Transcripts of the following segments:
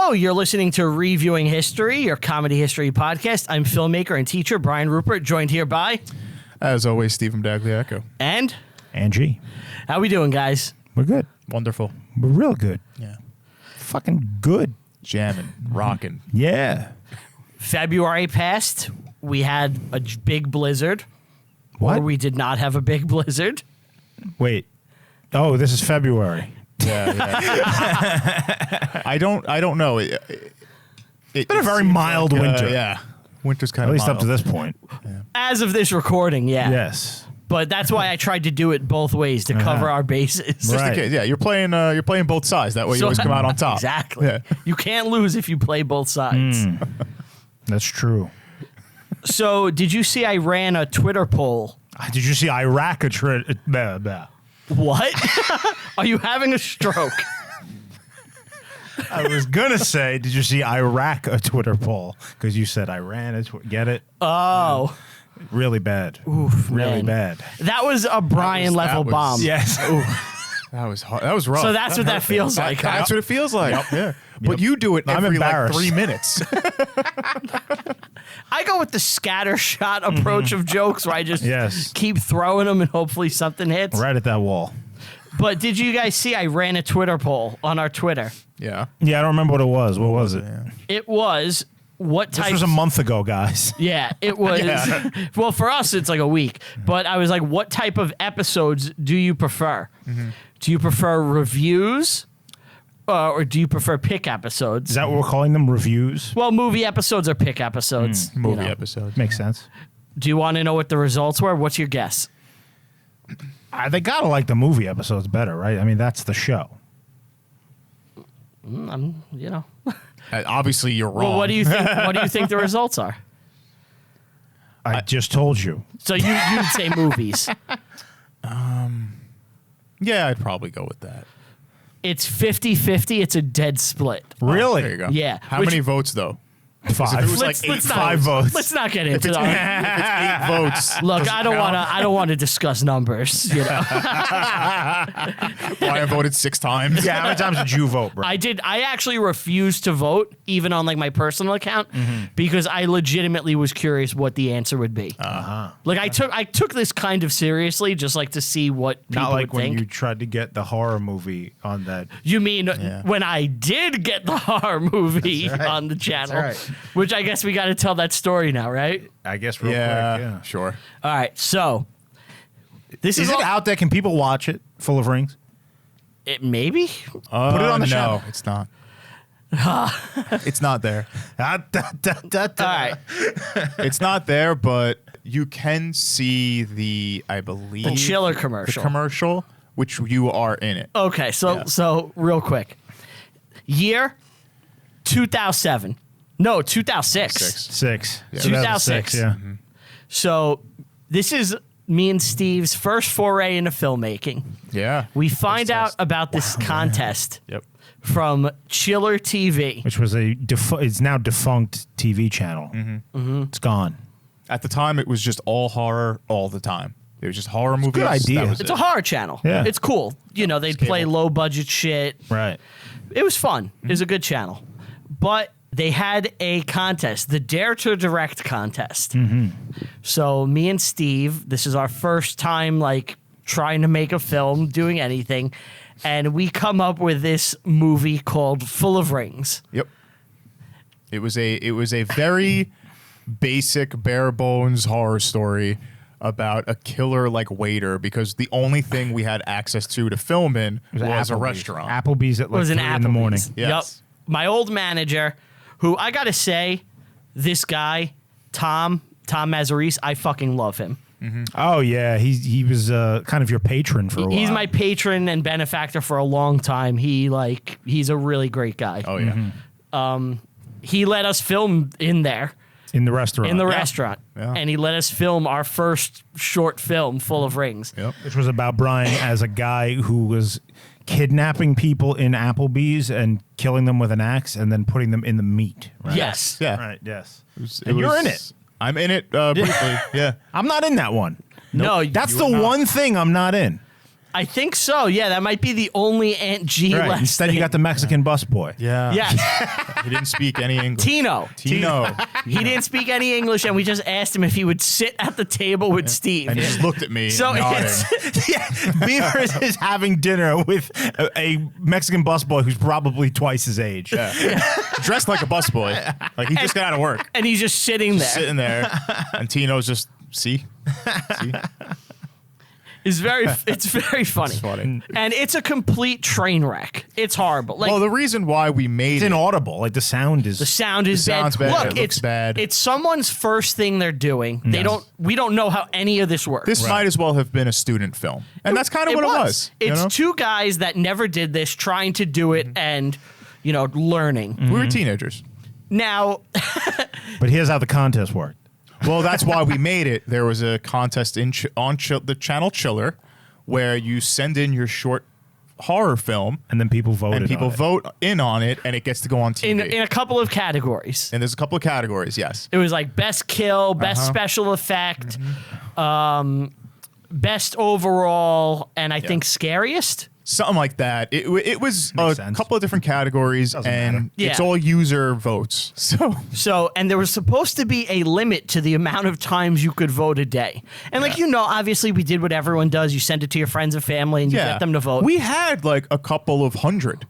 Hello, you're listening to Reviewing History, your comedy history podcast. I'm filmmaker and teacher Brian Rupert, joined here by... As always, Stephen Dagliacco. And... Angie. How we doing, guys? We're good. Wonderful. We're real good. Yeah. Fucking good. Jamming, rocking. Yeah. February passed. We had a big blizzard. What? Or we did not have a big blizzard. Wait. Oh, this is February. Yeah. I don't know. It's been a very mild winter. Yeah. Winter's kind At of least mild. up to this point. As of this recording, yeah. Yes. But that's why I tried to do it both ways to cover our bases. Just Right. in case, yeah, you're playing both sides. That way you So- always come out on top. Exactly. Yeah. You can't lose if you play both sides. That's true. So, did you see I ran a Twitter poll? Did you see Iraq? What? Are you having a stroke? I was going to say, did you see Iraq a Twitter poll? Because you said Iran. Get it? Oh. Really bad. Oof, Really man. bad. That was a Brian level was- bomb. Yes. That was hard. That was rough. So that's what that hurt feels me. like, That's huh? what it feels like. Yeah. But Yep. you do it I'm every like embarrassed. 3 minutes. I go with the scatter shot approach of jokes where I just Yes. keep throwing them and hopefully something hits. Right at that wall. But did you guys see I ran a Twitter poll on our Twitter? Yeah. Yeah, I don't remember what it was. What was it? Yeah. It was what type... This was a month ago, guys. Yeah, it was. Yeah. Well, for us, it's like a week. But I was like, what type of episodes do you prefer? Do you prefer reviews or do you prefer pick episodes? Is that what we're calling them? Reviews? Well, movie episodes or pick episodes. you Movie know. episode. Makes sense. Do you want to know what the results were? What's your guess? They gotta like the movie episodes better, right? I mean, that's the show. You know. Obviously, you're wrong. Well, what do you think? What do you think the results are? I just told you. So you'd say movies. Yeah, I'd probably go with that. It's 50-50. It's a dead split. Really? There you go. Yeah. How Which- many votes though? 5. it was like eight, five votes. Let's not get If into it's, that. 8 votes, Look, I don't want to discuss numbers. You know, Brian voted 6 times. Yeah, how many times did you vote, bro? I actually refused to vote, even on like my personal account, because I legitimately was curious what the answer would be. Like I took this kind of seriously, just like to see what people Not like would when think. you tried to get the horror movie on that. You mean when I did get the horror movie on the channel, right. which I guess we got to tell that story now, right? I guess real Yeah, quick. Yeah. sure. All right, so this Is is it all, out there? Can people watch it? Full of Rings? it maybe. Put it on the no, channel. it's not. It's not there. All right, It's not there, but you can see I believe, the chiller the commercial. commercial, which you are in it. Okay, so real quick, year 2007. No, 2006. 6. Yeah. 2006. Yeah. So this is me and Steve's first foray into filmmaking. Yeah. We find First out test. about this contest Yep. from Chiller TV. Which was it's now defunct TV channel. It's gone. At the time, it was just all horror all the time. It was just horror movies. good idea. That was It's it. a horror channel. Yeah. It's cool. You know, they'd play cable. low budget shit. Right. It was fun. It was a good channel. But they had a contest, the Dare to Direct contest. So me and Steve, this is our first time like trying to make a film, doing anything, and we come up with this movie called Full of Rings. Yep. It was a very basic, bare bones horror story about a killer like waiter, because the only thing we had access to film in was a Applebee's. restaurant. Applebee's at It like was 3 an in the morning. Applebee's. Yes. Yep. My old manager, who I gotta say, this guy, Tom Mazzarese, I fucking love him. Oh yeah, he was kind of your patron for a while. He's my patron and benefactor for a long time. He's a really great guy. Oh yeah. He let us film in there, in the restaurant. in the restaurant. Yeah. And he let us film our first short film, Full of Rings. Yep. Which was about Brian as a guy who was kidnapping people in Applebee's and killing them with an axe and then putting them in the meat. Right? Yes. Yeah. Right. Yes. It And you're was- in it. I'm in it briefly. Yeah. I'm not in that one. No, That's you the are not. one thing I'm not in. I think so. Yeah, that might be the only Aunt G Right. last Instead, you name. got the Mexican busboy. Yeah. Yes, He didn't speak any English. Tino. Tino. He didn't speak any English, and we just asked him if he would sit at the table with Steve. And he just looked at me So nodding. Beavers is having dinner with a Mexican busboy who's probably twice his age. Yeah. Dressed like a busboy. Like he just got out of work. and he's just sitting there. Sitting there. And Tino's just, see? It's very funny. It's funny. And it's a complete train wreck. It's horrible. Like Well, the reason why we made It's it. inaudible. Like the sound is. the sound is The sound's bad. Look, It looks it's bad. It's someone's first thing they're doing. We don't know how any of this works. This might as well have been a student film. And that's kind of what it was. you It's know? two guys that never did this trying to do it and, learning. We were teenagers. Now, But here's how the contest worked. Well, that's why we made it. There was a contest on the channel Chiller where you send in your short horror film And then people voted. and people on it. vote in on it and it gets to go on TV. in a couple of categories. And there's a couple of categories, yes. It was like best kill, best Uh-huh. special effect, best overall, and I think scariest. Something like that. It was Makes a sense. couple of different categories, Doesn't and matter. Yeah. it's all user votes. So And there was supposed to be a limit to the amount of times you could vote a day. And obviously we did what everyone does. You send it to your friends and family and you get them to vote. We had like a couple of hundred.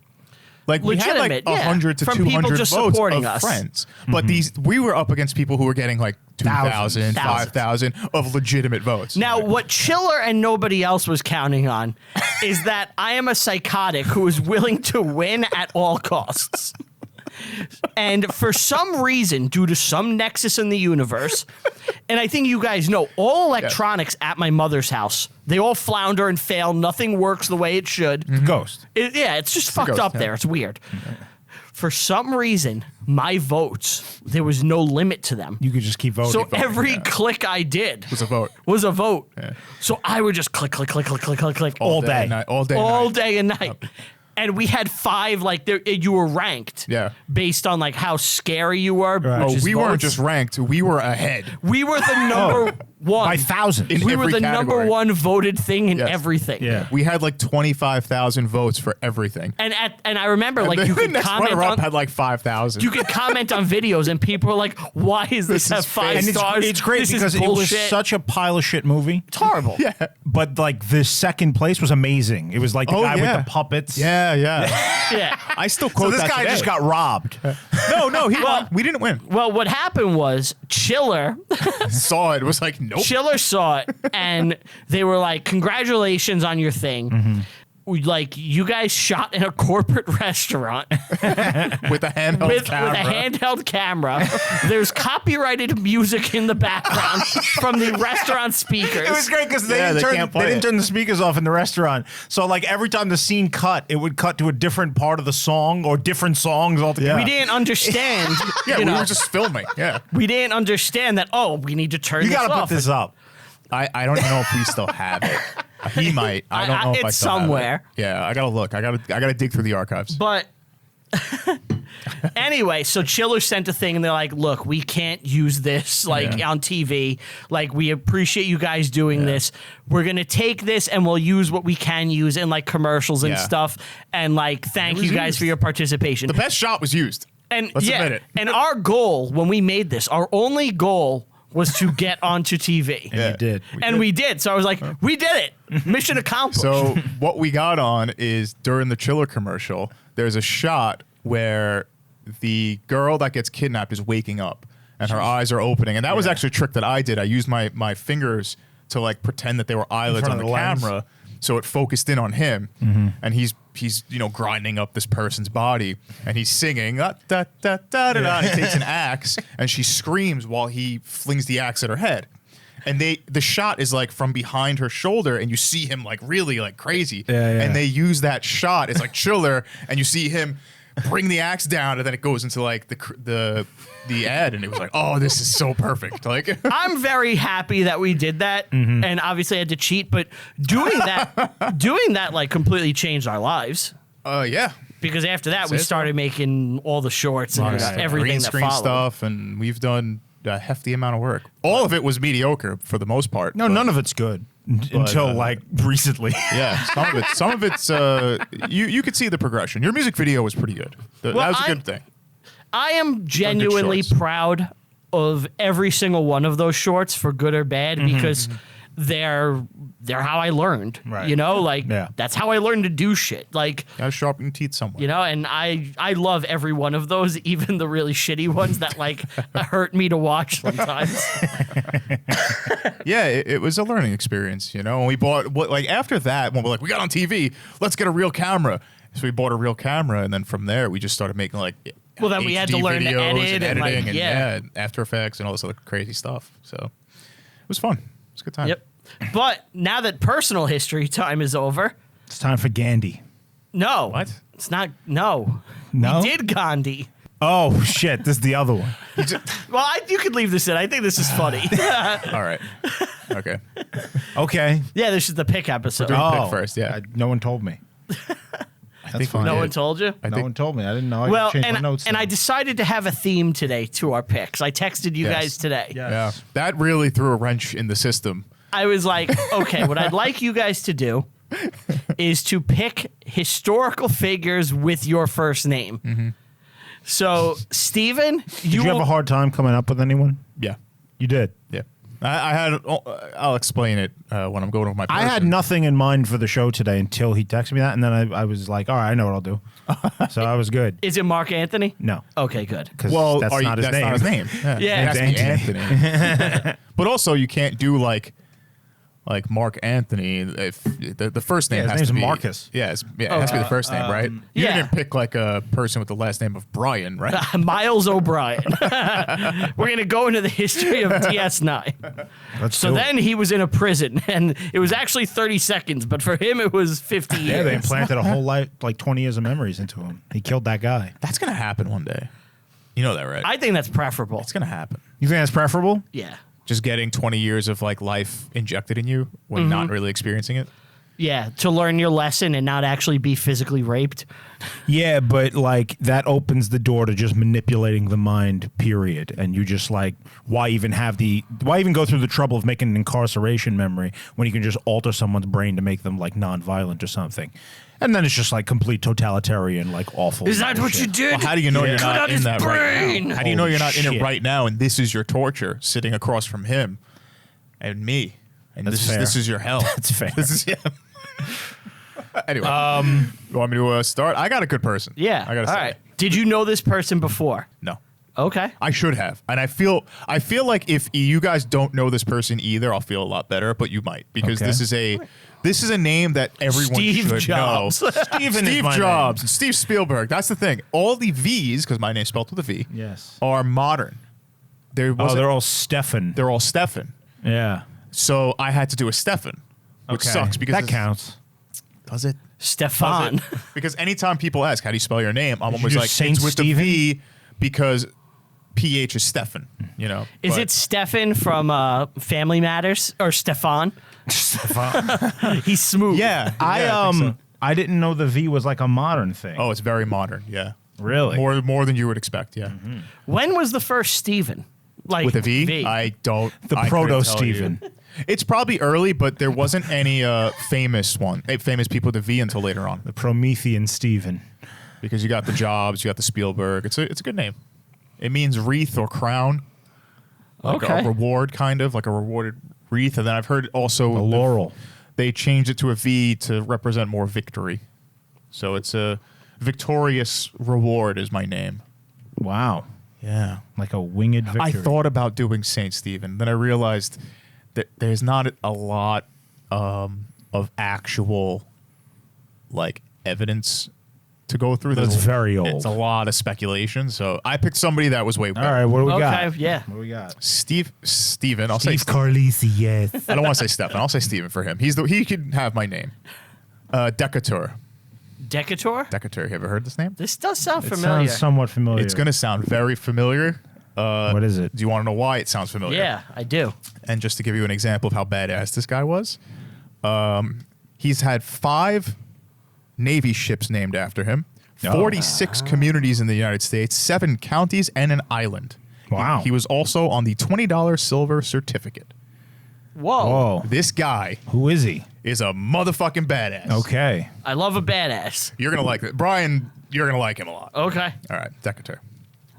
Like we had like Legitimate, yeah. 100 to From people 200 just votes supporting of us. friends. But we were up against people who were getting like 2,000, Thousands. 5,000 of legitimate votes. Now, what Chiller and nobody else was counting on is that I am a psychotic who is willing to win at all costs. And for some reason, due to some nexus in the universe, and I think you guys know, all electronics at my mother's house, they all flounder and fail. Nothing works the way it should. Ghost. It's just fucked ghost, up there. It's weird. For some reason, my votes, there was no limit to them. You could just keep voting. So every click I did was a vote. was a vote. So I would just click, click, click, click, click, click, click All day. and night, all day. all night. day and night. And we had 5, you were ranked based on like how scary you were. Right. which Oh, is we weren't votes. just ranked. We were ahead. We were the number one. by thousands. we were every the number category. one voted thing in Yes. everything. Yeah. We had like 25,000 votes for everything. And I remember like the you could next comment runner-up on had like 5,000. you could comment on videos and people were like, why is this This have is 5 fake. And stars? it's great This is because it was bullshit." such a pile of shit movie. It's horrible. Yeah. But like the second place was amazing. It was like the Oh, guy yeah. with the puppets. Yeah. Yeah. I still So quote this that guy today. just got robbed. No, he won. We didn't win. Well, what happened was Chiller Saw it. Was like, nope. Chiller saw it and they were like, congratulations on your thing. Like, you guys shot in a corporate restaurant With a handheld with camera. a handheld camera. There's copyrighted music in the background from the restaurant speakers. It was great because Yeah, they can't play they didn't it. turn the speakers off in the restaurant. So like every time the scene cut, it would cut to a different part of the song or different songs altogether. We didn't understand. Yeah, you we know, were just filming. Yeah. we didn't understand that. Oh, we need to turn. You this got to off. put this up. I don't even know if we still have it. He might. I don't know if I it's still have it. somewhere. Yeah, I gotta look. I gotta dig through the archives. But anyway, so Chiller sent a thing and they're like, look, we can't use this on TV. Like, we appreciate you guys doing this. We're going to take this and we'll use what we can use in like commercials and Yeah. stuff. And like, thank was you guys used. for your participation. The best shot was used. And Let's admit it. and our goal when we made this, our only goal was to get onto TV. And you did. And we did. So I was like, we did it. Mission accomplished. So what we got on is during the Chiller commercial, there's a shot where the girl that gets kidnapped is waking up and her eyes are opening. And that was actually a trick that I did. I used my fingers to like pretend that they were eyelids front on of the the lens. camera. So it focused in on him, and he's grinding up this person's body, and he's singing da da da da da, and he takes an axe, and she screams while he flings the axe at her head. And the shot is like from behind her shoulder, and you see him like really like crazy. Yeah. And they use that shot. It's like Chiller, and you see him bring the axe down, and then it goes into like the ad, and it was like, oh, this is so perfect. Like, I'm very happy that we did that, and obviously I had to cheat, but doing that like completely changed our lives. yeah. Because after that, Say we so. started making all the shorts and everything green that screen followed. stuff, and we've done a hefty amount of work. All of it was mediocre for the most part. No, but- none of it's good. Until like recently. Yeah, some of it's you could see the progression. Your music video was pretty good. That was a good thing. I am genuinely shorts. proud of every single one of those shorts, for good or bad, because they're how I learned. Right. You know, like Yeah. that's how I learned to do shit. Like, Gotta sharpen your teeth somewhere. you know, and I love every one of those, even the really shitty ones that like hurt me to watch sometimes. Yeah, it was a learning experience, you know. And we bought after that, when we're like, we got on TV, let's get a real camera. So we bought a real camera, and then from there we just started making like Well, then we had to HD learn to videos edit and, editing like, and After Effects and all this other crazy stuff. So it was fun. It was a good time. Yep. But now that personal history time is over, It's time for Gandhi. no. What? It's not. No. No? We did Gandhi. Oh shit! This is the other one. Well, you could leave this in. I think this is funny. All right. Okay. Okay. Yeah, this is the pick episode. doing- pick first, yeah. No one told me. That's fine. No did. one told you? No one told me. I didn't know. I Well, changed my and notes. I decided to have a theme today to our picks. I texted you Yes. guys today. Yeah. Yeah. That really threw a wrench in the system. I was like, okay, what I'd like you guys to do is to pick historical figures with your first name. So, Steven, Did you have a hard time coming up with anyone? Yeah. You did. Yeah. I had. I'll explain it when I'm going with my person. I had nothing in mind for the show today until he texted me that, and then I was like, all right, I know what I'll do. So I was good. Is it Mark Anthony? No, Okay, good. because Well, that's not his that's name. not his name. Yeah. It has to be Anthony. Anthony. But also, you can't do like Mark Anthony if the first name Yeah, his has name's to be Marcus. Yeah, it has to be the first name, right? You yeah. didn't pick like a person with the last name of Brian, right? Miles O'Brien. We're going to go into the history of DS9. Let's So do then it. he was in a prison, and it was actually 30 seconds, but for him it was 50 years. Yeah, they implanted a whole life, like 20 years of memories into him. He killed that guy. That's gonna happen one day. You know that, right? I think that's preferable. It's gonna happen. You think that's preferable? Yeah. Just getting 20 years of like life injected in you when not really experiencing it. Yeah, to learn your lesson and not actually be physically raped. Yeah, but like that opens the door to just manipulating the mind, period. And you just like, why even go through the trouble of making an incarceration memory when you can just alter someone's brain to make them like non-violent or something? And then it's just like complete totalitarian, like awful. Is that what you bullshit. did? Well, how do you know you're Cut not out in his that right brain. now? How do you know Holy you're not in shit. it right now? And this is your torture, sitting across from him and me. And That's this fair. is your hell. That's fair. This is Anyway, you want me to start? I got a good person. Yeah. I got to All say. right. Did you know this person before? No. Okay. I should have, and I feel like if you guys don't know this person either, I'll feel a lot better. But you might, because Okay. this is a name that everyone Steve should Jobs. know. Steven is Steve my Jobs, and Steve Spielberg. That's the thing. All the V's, because my name's spelled with a V, Yes. are modern. Oh, they're all Stefan. they're all Stefan. Yeah. So I had to do a Stefan, which Okay. sucks because that counts. Does it? Stefan. Because anytime people ask how do you spell your name, I'm Did you always do like Saint it's with Stephen? the V because PH is Stefan. You know. Is But- it Stefan from Family Matters or Stefan? He's smooth. Yeah. I think so. I didn't know the V was like a modern thing. Oh, it's very modern. Yeah. really? More than you would expect. Yeah. When was the first Steven? Like With a V? I don't. The I couldn't proto tell you. Steven. It's probably early, but there wasn't any famous people with a V until later on. The Promethean Steven. Because you got the Jobs, you got the Spielberg. It's a good name. It means wreath or crown. Like Okay. a reward, kind of like a rewarded wreath. And then I've heard also A laurel. they changed it to a V to represent more victory. So it's a victorious reward is my name. Wow. Yeah. Like a winged victory. I thought about doing Saint Stephen. Then I realized that there's not a lot of actual like evidence to go through. That's There's- very old. It's a lot of speculation. So I picked somebody that was way better. All right, what do we got? Okay, yeah. What do we got? Steven. I'll say Steve Carlisi, yes. I don't want to say Stefan. I'll say Steven for him. He could have my name. Decatur. Decatur? Decatur. You ever heard this name? This does sound It familiar. sounds somewhat familiar. It's going to sound very familiar. What is it? Do you want to know why it sounds familiar? Yeah, I do. And just to give you an example of how badass this guy was, he's had 5 Navy ships named after him, 46 communities in the United States, 7 counties, and an island. Wow. He was also on the $20 silver certificate. Whoa. Whoa. This guy Who is he? is a motherfucking badass. Okay. I love a badass. You're going to like it. Brian, you're going to like him a lot. Okay. All right, Decatur.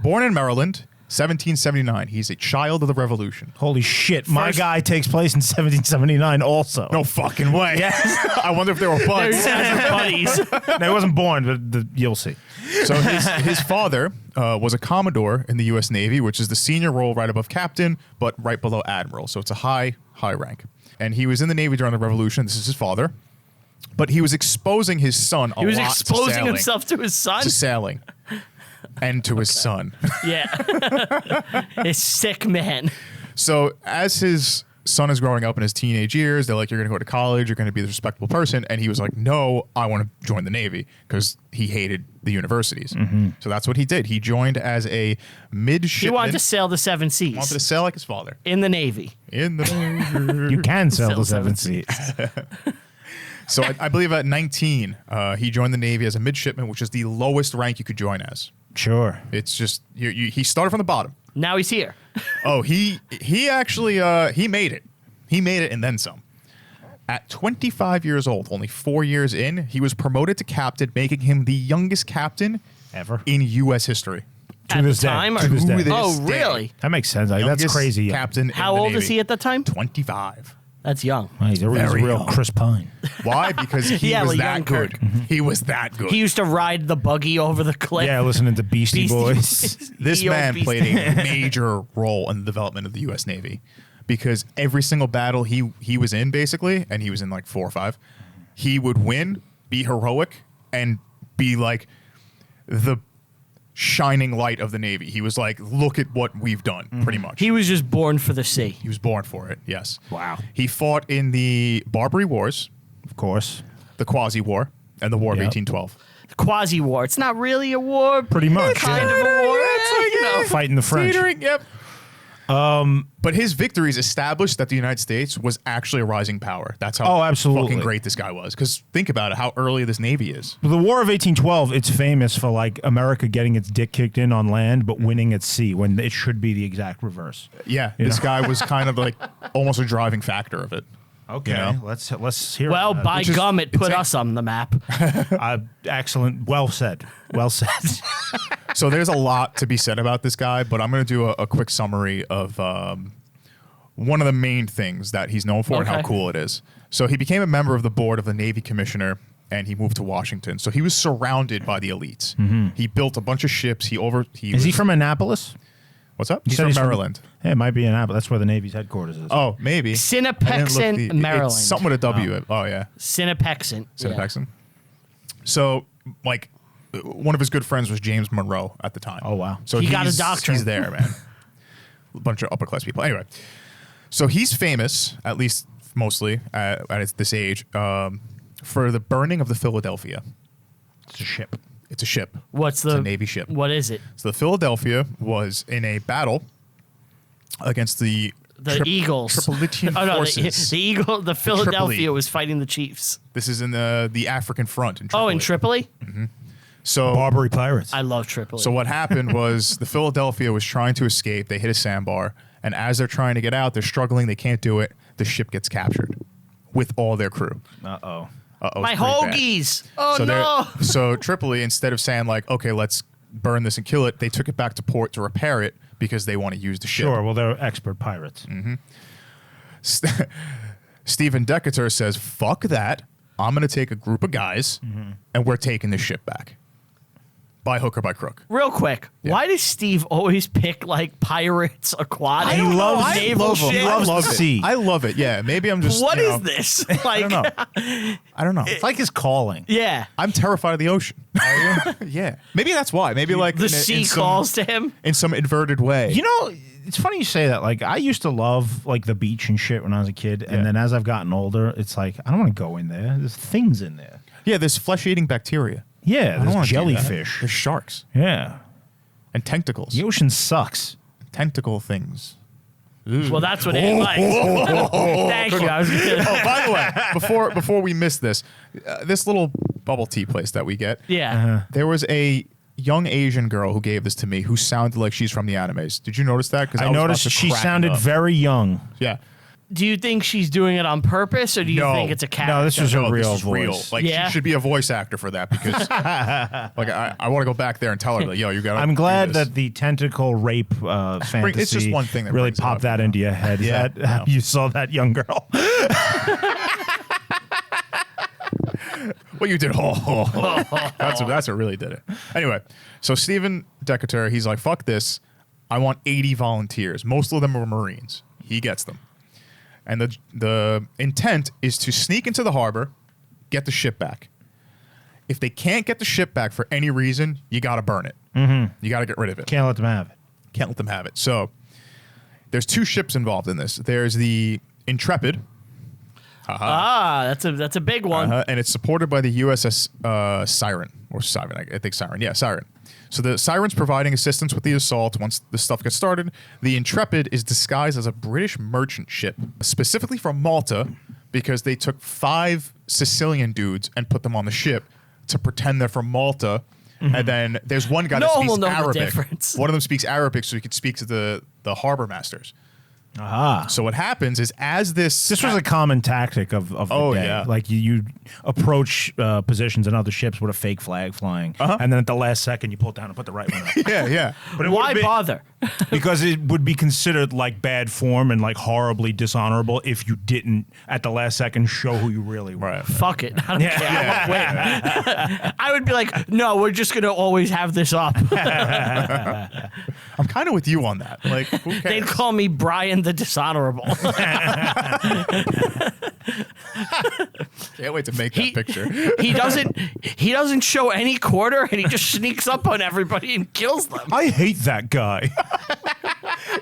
Born in Maryland, 1779. He's a child of the Revolution. Holy shit. My First- guy takes place in 1779 also. No fucking way. Yes. I wonder if they were They're buds. buddies. No, he wasn't born, but you'll see. So his father was a Commodore in the U.S. Navy, which is the senior role right above captain, but right below admiral. So it's a high rank. And he was in the Navy during the Revolution. This is his father. But he was exposing his son a lot He was to exposing sailing, himself to his son. to sailing and to his son. Yeah. His sick man. So as his son is growing up in his teenage years, they're like, you're going to go to college, you're going to be the respectable person. And he was like, no, I want to join the Navy because he hated the universities. So that's what he did. He joined as a midshipman. He wanted to sail the 7 seas. Wanted to sail like his father. In the Navy. In the Navy. You can sell Sell the seven 7 seats. So I believe at 19, he joined the Navy as a midshipman, which is the lowest rank you could join as. Sure. It's just, he started from the bottom. Now he's here. Oh, he actually, he made it. He made it and then some. At 25 years old, only 4 years in, he was promoted to captain, making him the youngest captain Ever. in U.S. history. To At this the day. time? To this To day. this Oh, day. really? That makes sense. Like, that's Youngest crazy. young. Captain. How in the old is Navy. he at that time? 25. That's young. Oh, he's a Very real young. Chris Pine. Why? Because he Yeah, was like that young good. Kirk. He was that good. He used to ride the buggy over the cliff. Yeah, listening to Beastie, Beastie Boys. Boys. This Yo, man Beastie- played a major role in the development of the U.S. Navy because every single battle he was in, basically, and he was in like 4 or 5, he would win, be heroic, and be like the shining light of the Navy. He was like, look at what we've done, pretty much. He was just born for the sea. He was born for it, yes. Wow. He fought in the Barbary Wars, Of course. the Quasi War, and the War of Yep. 1812. Quasi war. It's not really a war. Pretty much. Kind yeah. of a war. it's like, you know. Fighting the French. Teetering, yep. But his victories established that the United States was actually a rising power. That's how Oh, absolutely. fucking great this guy was. Because think about it, how early this Navy is. The War of 1812, it's famous for like America getting its dick kicked in on land, but winning at sea when it should be the exact reverse. Yeah, You this know? guy was kind of like almost a driving factor of it. Okay, You know? let's hear. Well, it. by which is gum, it put insane. us on the map. Excellent. Well said. Well said. So there's a lot to be said about this guy, but I'm going to do a quick summary of one of the main things that he's known for and how Okay. cool it is. So he became a member of the board of the Navy Commissioner, and he moved to Washington. So he was surrounded by the elites. He built a bunch of ships. Is he from Annapolis? What's up? You He's said from Maryland. Yeah, it might be Annapolis. That's where the Navy's headquarters is. Oh, maybe. I didn't look Sinapexant, Maryland. It's something with a W. Oh, yeah. Sinapexant. Sinapexant. So, like, one of his good friends was James Monroe at the time. Oh, wow. So He got a he's- doctorate. He's there, man. A bunch of upper class people. Anyway, so he's famous, at least mostly at this age, for the burning of the Philadelphia. It's a ship. It's a ship. What's It's the a Navy ship. What is it? So the Philadelphia was in a battle against the Eagles. Tripolitan Oh no, forces. the Eagle. The Philadelphia Tripoli. was fighting the Chiefs. This is in the African front in Tripoli. Oh, in Tripoli. So Barbary pirates. I love Tripoli. So what happened was the Philadelphia was trying to escape. They hit a sandbar, and as they're trying to get out, they're struggling. They can't do it. The ship gets captured with all their crew. Uh-oh. Uh-oh, My it's pretty bad. hoagies. Oh So no. so Tripoli, instead of saying like, okay, let's burn this and kill it, they took it back to port to repair it because they want to use the ship. Sure. Well, they're expert pirates. Stephen Decatur says, fuck that. I'm going to take a group of guys, and we're taking this ship back. By hook or by crook. Real quick, Yeah. why does Steve always pick like pirates, aquatic, He loves naval shit? He loves love the it. sea. I love it. Yeah, maybe I'm just. What you is know, this? I Like, don't know. I don't know. It's like his calling. yeah, I'm terrified of the ocean. Yeah, maybe that's why. Maybe like the in sea some- calls to him. in some inverted way. You know, it's funny you say that. Like, I used to love like the beach and shit when I was a kid, Yeah. and then as I've gotten older, it's like I don't want to go in there. There's things in there. Yeah, there's flesh-eating bacteria. Yeah, I don't there's wanna do that. jellyfish. There's sharks Yeah, and tentacles. the ocean sucks. Tentacle things. Well, that's what it likes. Thank you. I was gonna, Oh, by the way, before we miss this, this little bubble tea place that we get. yeah. There was a young Asian girl who gave this to me who sounded like she's from the animes. Did you notice that? Because I noticed she sounded very young. Yeah. Do you think she's doing it on purpose, or do you No. think it's a character? No, this is a No, real this is voice. Like Yeah. she should be a voice actor for that because like I want to go back there and tell her like, yo, you got. I'm glad that the tentacle rape fantasy it's just one thing that really brings it popped up. that into your head. Is Yeah, that how you saw that young girl? What you did. That's what really did it. Anyway, so Steven Decatur, he's like, fuck this. I want 80 volunteers. Most of them are Marines. He gets them. And the intent is to sneak into the harbor, get the ship back. If they can't get the ship back for any reason, you got to burn it. Mm-hmm. You got to get rid of it. Can't let them have it. Can't let them have it. So there's 2 ships involved in this. There's the Intrepid. that's a big one. And it's supported by the USS Siren, or Siren, I think Siren. Yeah, Siren. So the Siren's providing assistance with the assault once the stuff gets started. The Intrepid is disguised as a British merchant ship, specifically from Malta, because they took 5 Sicilian dudes and put them on the ship to pretend they're from Malta. Mm-hmm. And then there's one guy that No one speaks will know the Arabic. difference. One of them speaks Arabic, so he could speak to the harbor masters. Ah. So what happens is as This was a common tactic of the day. yeah. Like you approach positions in other ships with a fake flag flying, and then at the last second you pull it down and put the right one up. yeah. But it Why would've been- bother? Because it would be considered like bad form and like horribly dishonorable if you didn't at the last second show who you really were. Right. Fuck it. I don't care. I won't win. I would be like, no, we're just gonna always have this up. I'm kind of with you on that. Like, who cares? They'd call me Brian the Dishonorable. Can't wait to make that picture. he doesn't show any quarter, and he just sneaks up on everybody and kills them. I hate that guy.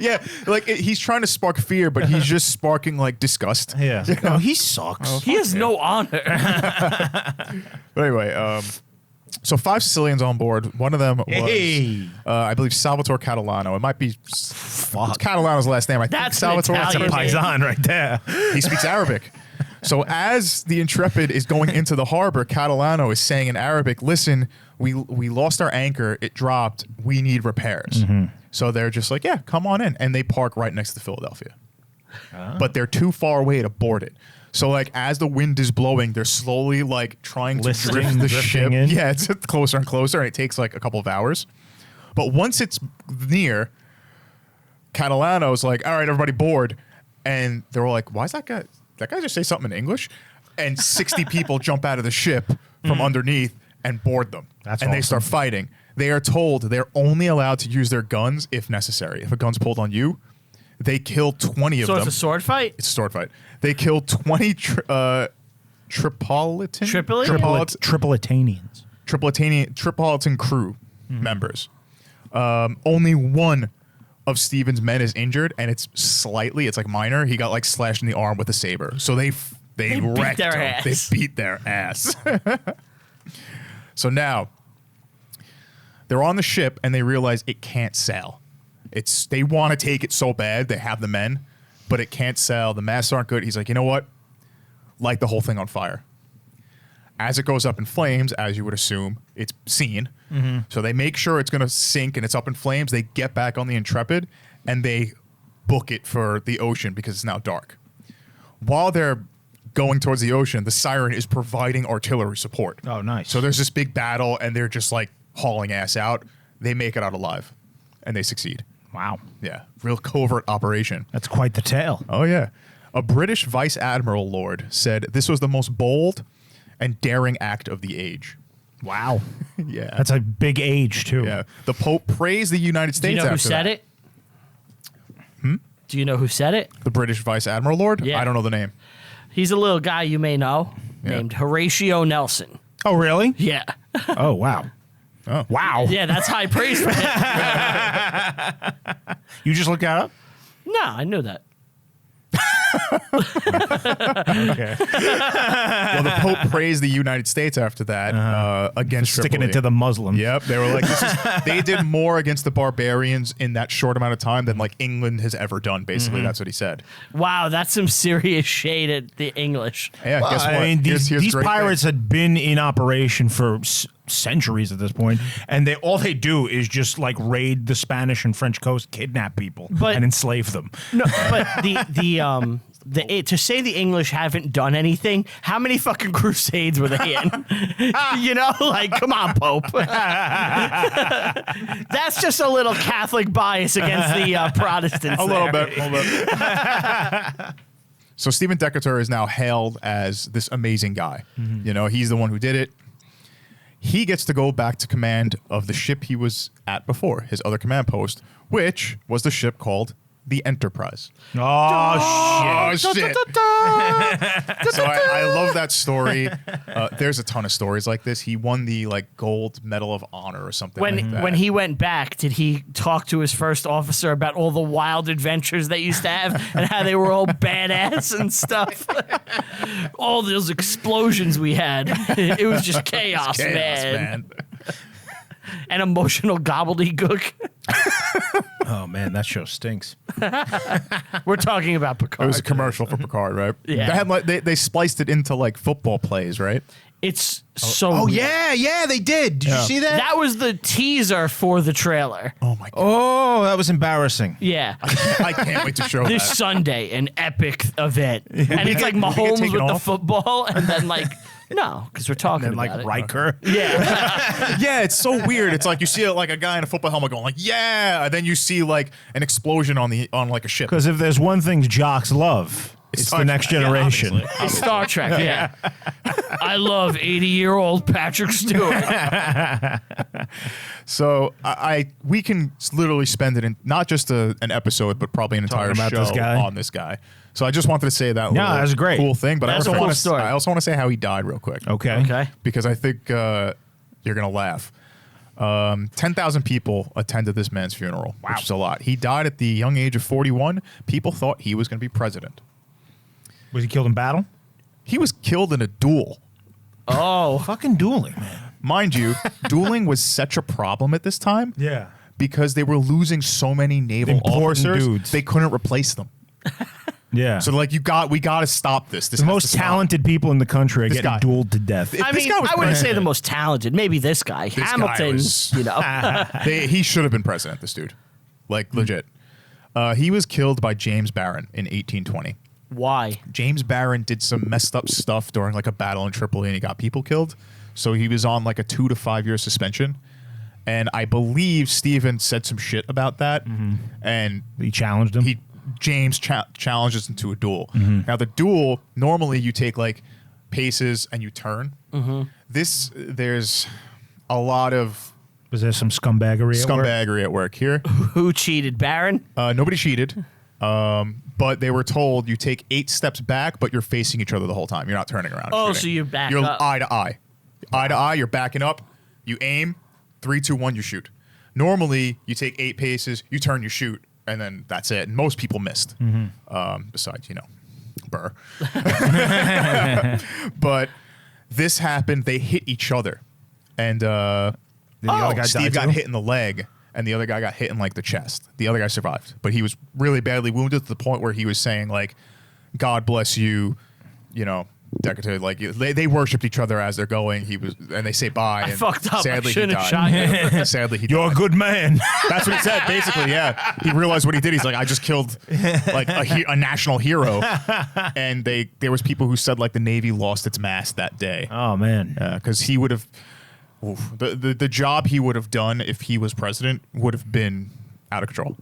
Yeah, like he's trying to spark fear, but he's just sparking like disgust. Yeah. No, he sucks. He has no honor. But anyway, so 5 Sicilians on board. One of them was, Hey. I believe, Salvatore Catalano. It might be Fuck. it's Catalano's last name. I That's think an Salvatore. Italian name. Paisan right there. He speaks Arabic. So as the Intrepid is going into the harbor, Catalano is saying in Arabic, listen, we lost our anchor. It dropped. We need repairs. So they're just like, yeah, come on in. And they park right next to Philadelphia. But they're too far away to board it. So like as the wind is blowing, they're slowly like trying to drift the drifting ship. in. Yeah, it's closer and closer, and it takes like a couple of hours. But once it's near, Catalano's like, all right, everybody board. And they were like, why is that guy just say something in English? And 60 people jump out of the ship from underneath and board them. That's and they awesome. start fighting. They are told they're only allowed to use their guns if necessary. If a gun's pulled on you, they kill 20 of So them. it's a sword fight? It's a sword fight. They killed 20 Tripolitan Tripolitan crew members. Only one of Steven's men is injured, and it's like minor. He got like slashed in the arm with a saber. So they beat wrecked their him. ass. They beat their ass. So now they're on the ship and they realize it can't sail. They want to take it so bad. They have the men, but it can't sail. The masts aren't good. He's like, you know what? Light the whole thing on fire. As it goes up in flames, as you would assume, it's seen. Mm-hmm. So they make sure it's going to sink and it's up in flames. They get back on the Intrepid and they book it for the ocean because it's now dark. While they're going towards the ocean, the Siren is providing artillery support. Oh, nice. So there's this big battle and they're just like hauling ass out. They make it out alive and they succeed. Wow. Yeah, real covert operation. That's quite the tale. Oh, yeah. A British Vice Admiral Lord said this was the most bold and daring act of the age. Wow. Yeah. That's a big age, too. Yeah. The Pope praised the United States Do you know who after said that. it? Do you know who said it? The British Vice Admiral Lord? Yeah. I don't know the name. He's a little guy you may know Yeah. named Horatio Nelson. Oh, really? Yeah. Oh, wow. Oh. Wow. Yeah, that's high praise for him. You just looked that up? No, I knew that. Okay. Well, the Pope praised the United States after that against Sticking Tripoli. it to the Muslims. Yep, they were like, they did more against the barbarians in that short amount of time than like England has ever done. Basically, that's what he said. Wow, that's some serious shade at the English. Yeah, Well, guess what? I mean, these great pirates thing. had been in operation for centuries at this point, and all they do is just like raid the Spanish and French coast, kidnap people, But- and enslave them. No, but the To say the English haven't done anything, how many fucking crusades were they in? You know, like, come on, Pope. That's just a little Catholic bias against the Protestants. A little bit. So Stephen Decatur is now hailed as this amazing guy. You know, he's the one who did it. He gets to go back to command of the ship he was at before, his other command post, which was the ship called the Enterprise. Oh, shit. Shit. So I love that story. There's a ton of stories like this. He won the gold medal of honor or something like that. When he went back, did he talk to his first officer about all the wild adventures they used to have and how they were all badass and stuff? All those explosions we had. It was just chaos, man. And emotional gobbledygook. Oh, man, that show stinks. We're talking about Picard. It was a commercial for Picard, right? Yeah. They spliced it into football plays, right? It's so Oh, weird. yeah, they did. Did you see that? That was the teaser for the trailer. Oh my god! Oh, that was embarrassing. Yeah. I can't wait to show This that. Sunday, an epic event. And it's like Will we get Mahomes taken with the off? football, and then no, because we're talking And about it. Riker. Yeah. Yeah, it's so weird. It's like you see a guy in a football helmet going yeah, and then you see an explosion on a ship. Because if there's one thing jocks love, it's Star the next Trek. Yeah, generation. obviously. It's Star Trek, yeah. I love 80-year-old Patrick Stewart. So we can literally spend it in not just an episode, but probably an entire Talking about show this guy? on this guy. So I just wanted to say that. Yeah, that's great. Cool thing. But That's I a also cool want to. story. I also want to say how he died real quick. Okay. Okay. Because I think you're gonna laugh. 10,000 people attended this man's funeral, which is a lot. He died at the young age of 41. People thought he was going to be president. Was he killed in battle? He was killed in a duel. Oh. Fucking dueling, man. Mind you, dueling was such a problem at this time Yeah. because they were losing so many naval Important officers, dudes. they couldn't replace them. Yeah. So we got to stop this. This the has most to stop. talented people in the country are This getting guy. dueled to death. If I this mean, guy was I wouldn't say the president- most talented. Maybe this guy. guy Hamilton, was- you know. He should have been president, this dude. Legit. He was killed by James Barron in 1820. Why? James Barron did some messed up stuff during a battle in Tripoli and he got people killed. So he was on a 2 to 5 year suspension. And I believe Steven said some shit about that. And He challenged him. James challenges into a duel. Now the duel, normally you take paces and you turn. There's a lot of Was there some scumbaggery? At work? scumbaggery at work here. Who cheated? Baron? Nobody cheated. But they were told you take 8 steps back, but you're facing each other the whole time. You're not turning around. Oh, shooting. so you back you're up. eye to eye. Eye to eye, you're backing up. You aim. 3, 2, 1, you shoot. Normally, you take 8 paces, you turn, you shoot, and then that's it. And most people missed. Besides, Burr. But this happened. They hit each other. And Did the other guy Steve die got too? hit in the leg, and the other guy got hit in the chest. The other guy survived, but he was really badly wounded to the point where he was saying "God bless you," Decatur. They worshipped each other as they're going. And they say bye. I and fucked up. Sadly, I he shouldn't have died. shot you. Sadly, he You're a died. good man. That's what he said. Basically, yeah. He realized what he did. He's like, I just killed a national hero, and there was people who said the Navy lost its mast that day. Oh, man. Because he would have the job he would have done if he was president would have been out of control.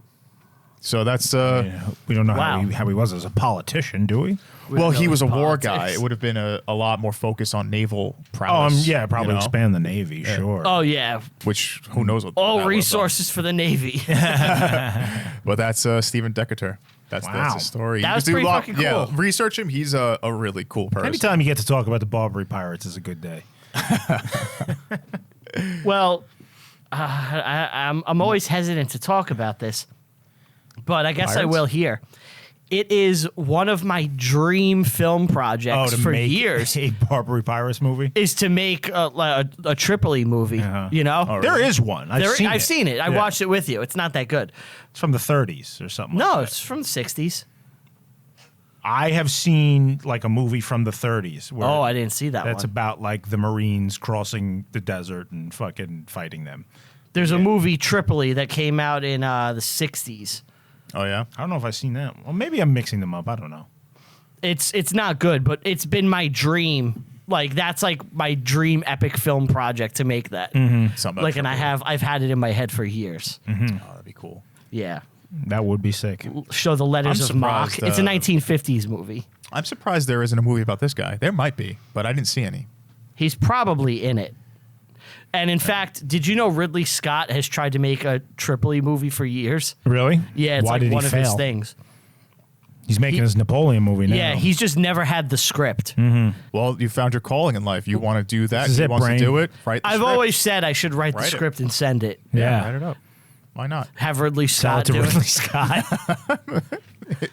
So that's Yeah, we don't know Wow. how he was as a politician, do we? well, he know was a his war politics. guy. It would have been a lot more focus on naval Oh, prowess. yeah, probably expand the Navy, sure. Oh, yeah. Which who knows what that All would have resources for the Navy. done. But that's Stephen Decatur. That's Wow. his story. That You was just do pretty a lot- fucking Yeah, cool. research him. He's a really cool person. Anytime you get to talk about the Barbary Pirates is a good day. Well, I'm always hesitant to talk about this, but I guess I Pirates? will here. It is one of my dream film projects for years. a Barbary Pirates movie? Is to make a Tripoli movie. Uh-huh. You know, Oh, There is one. I've seen it. I Yeah. watched it with you. It's not that good. It's from the 30s or something. No, like that. it's from the 60s. I have seen a movie from the 30s. Where Oh, I didn't see that That's one. about the Marines crossing the desert and fucking fighting them. There's a movie Tripoli that came out in the 60s. Oh yeah. I don't know if I've seen that. Well, maybe I'm mixing them up. I don't know. It's not good, but it's been my dream. Like that's like my dream epic film project to make that. Something Like, and I've had it in my head for years. Oh, that'd be cool. Yeah. That would be sick. Show the letters I'm of Mach. surprised, It's a 1950s movie. I'm surprised there isn't a movie about this guy. There might be, but I didn't see any. He's probably in it. And in fact, did you know Ridley Scott has tried to make a Tripoli movie for years? Really? Yeah, it's Why like did one he of his fail? things. He's making his Napoleon movie now. Yeah, he's just never had the script. Well, you found your calling in life. You want to do that. This is He it, wants Brain. to do it. Write the I've script. always said I should write the Write it. script and send it. Yeah. Write it up. Why not? Have Ridley Sell Scott it to do Ridley it. Scott.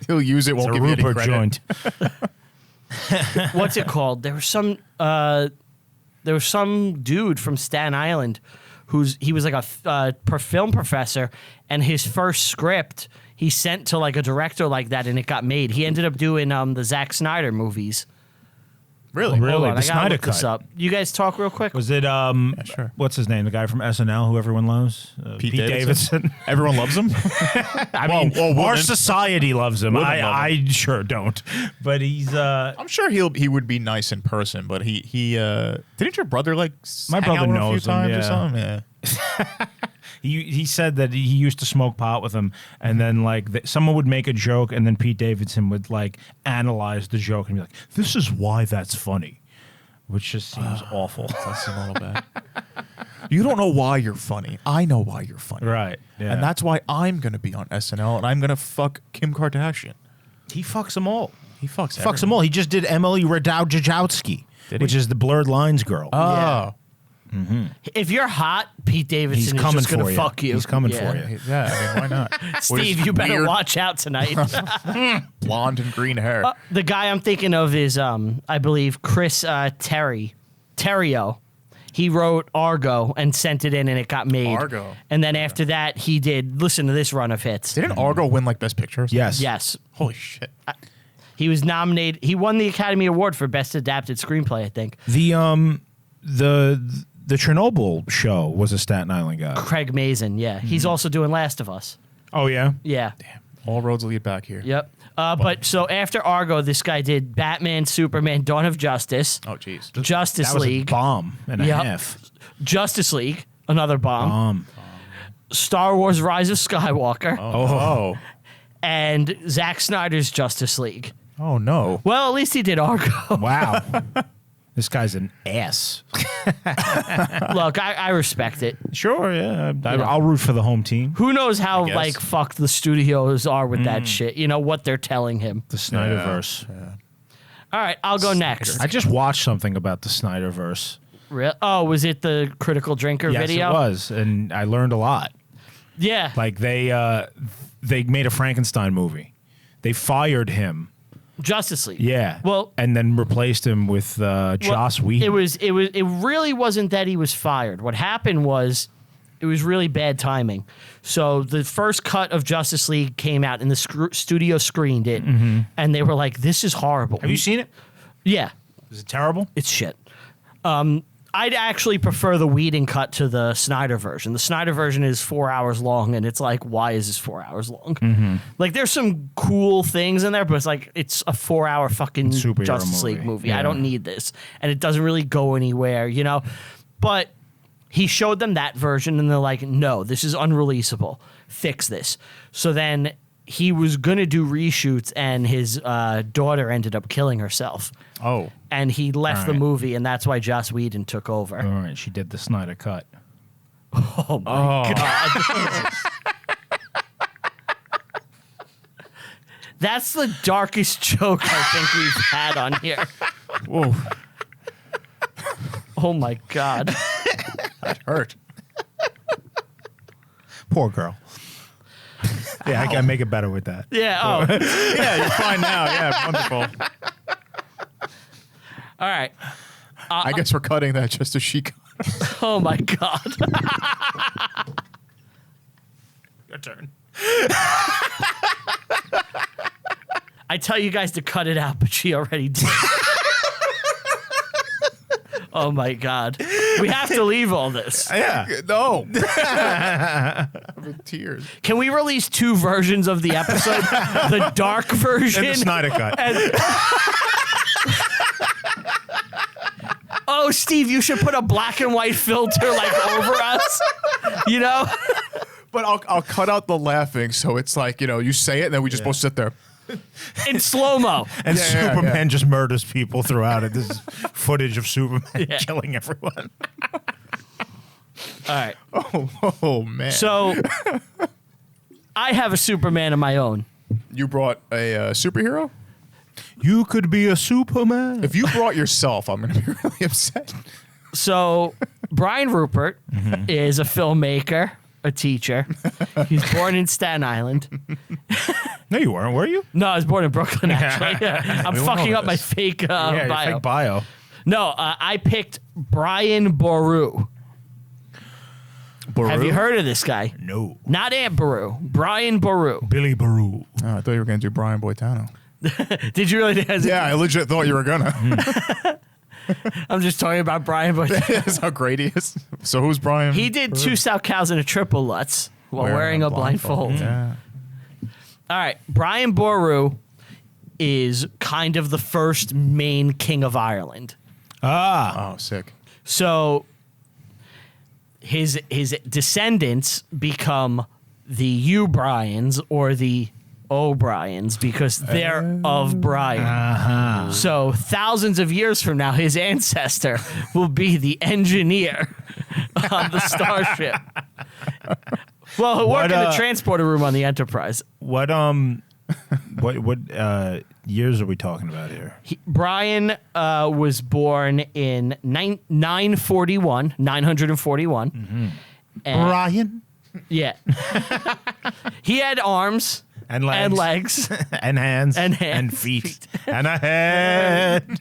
He'll use it. It's Won't a give you any Rupert credit. joint. What's it called? There was some dude from Staten Island he was like a film professor, and his first script he sent to like a director like that, and it got made. He ended up doing the Zack Snyder movies. Really? Really? Hold on, The I gotta Snyder look this Cut. up. You guys talk real quick. Was it, sure. what's his name? The guy from SNL who everyone loves? Pete Davidson. Everyone loves him. I mean, well, our women- society loves him. Women love him. I sure don't. But he's, I'm sure he would be nice in person, but he didn't your brother like My hang brother out with him a few knows him, times yeah. or something? Yeah. he said that he used to smoke pot with him, and then like someone would make a joke, and then Pete Davidson would like analyze the joke and be like, "This is why that's funny," which just seems awful. That's a little bad. You don't know why you're funny. I know why you're funny. Right. Yeah. And that's why I'm going to be on SNL and I'm going to fuck Kim Kardashian. he fucks them all. He fucks Fucks them all. He just did Emily Ratajkowski, Did he? which is the Blurred Lines girl. Oh. Yeah. If you're hot, Pete Davidson He's is coming just gonna for you. fuck you. He's coming Yeah. for you. Yeah, I mean, why not? With Steve, his you better weird watch out tonight. blonde and green hair. The guy I'm thinking of is, I believe, Chris Terrio. He wrote Argo and sent it in, and it got made. Argo. And then after that, he did. Listen to this run of hits. Didn't Argo win like Best Picture? or something? Yes. Yes, Holy shit. he was nominated. He won the Academy Award for Best Adapted Screenplay, I think. The Chernobyl show was a Staten Island guy. Craig Mazin, yeah. He's also doing Last of Us. Oh yeah. Yeah. All roads lead back here. Yep. But so after Argo, this guy did Batman, Superman, Dawn of Justice, Oh, jeez. Justice That was a League, bomb and a Yep. half. Justice League, another bomb, Bomb. Star Wars: Rise of Skywalker, Oh. and Zack Snyder's Justice League. Oh, no. Well, at least he did Argo. Wow. This guy's an ass. Look, I respect it. Sure, yeah. Yeah. I'll root for the home team. Who knows how guess. like fucked the studios are with that shit? You know what they're telling him. The Snyderverse. All right, I'll go next. I just watched something about the Snyderverse. Oh, was it the Critical Drinker Yes, video? it was, and I learned a lot. Yeah. Like they made a Frankenstein movie. They fired him. Justice League. Yeah. Well, and then replaced him with Joss Whedon. It really wasn't that he was fired. What happened was it was really bad timing. So the first cut of Justice League came out and the studio screened it, and they were like, "This is horrible." Have you seen it? Yeah, Is it terrible? it's shit. I'd actually prefer the Whedon cut to the Snyder version. The Snyder version is 4 hours long, and it's like, why is this 4 hours long? Like, there's some cool things in there, but it's like, it's a 4 hour fucking Superhero Justice League movie. Yeah. I don't need this. And it doesn't really go anywhere, you know? But he showed them that version, and they're like, no, this is unreleasable. Fix this. So then he was going to do reshoots, and his daughter ended up killing herself. Oh. And he left All the right. movie, and that's why Joss Whedon took over. All right, she did the Snyder cut. Oh my God. That's the darkest joke I think we've had on here. Whoa. Oh my God. That hurt. Poor girl. Yeah, I can make it better with that. Yeah. Oh. Yeah, you're fine now. Yeah, wonderful. All right. I guess we're cutting that just as she cut. Oh my God. Your turn. I tell you guys to cut it out, but she already did. Oh my God. We have to leave all this. Yeah. No. I'm in tears. Can we release 2 versions of the episode? The dark version And the Snyder cut. Oh, Steve, you should put a black and white filter like over us. You know? But I'll cut out the laughing, so it's like, you say it, and then we just both sit there. In slow-mo. And Yeah, Superman just murders people throughout it. This is footage of Superman killing everyone. All right. Oh man. So I have a Superman of my own. You brought a superhero? You could be a Superman. If you brought yourself, I'm going to be really upset. So Brian Rupert is a filmmaker, a teacher. He's born in Staten Island. No, you weren't, were you? No, I was born in Brooklyn, actually. I'm We went fucking over up my this. fake Yeah, bio. fake bio. No, I picked Brian Boru. Have you heard of this guy? No. Not Aunt Baru. Brian Boru. Billy Baru. Oh, I thought you were going to do Brian Boitano. Did you really? Yeah, I legit thought you were going to. I'm just talking about Brian Boru. That's how great he is. So who's Brian? He did 2 South Cows and a Triple Lutz while wearing a blindfold. Yeah. All right, Brian Boru is kind of the first main king of Ireland. Ah. Oh, sick. So his descendants become the O'Briens or the O'Briens because they're of Brian. So thousands of years from now, his ancestor will be the engineer on the starship. Well, he'll work in the transporter room on the Enterprise. What years are we talking about here? Brian was born in 941. And- Brian Yeah. He had arms and legs and legs, and hands And hands. and feet and a head.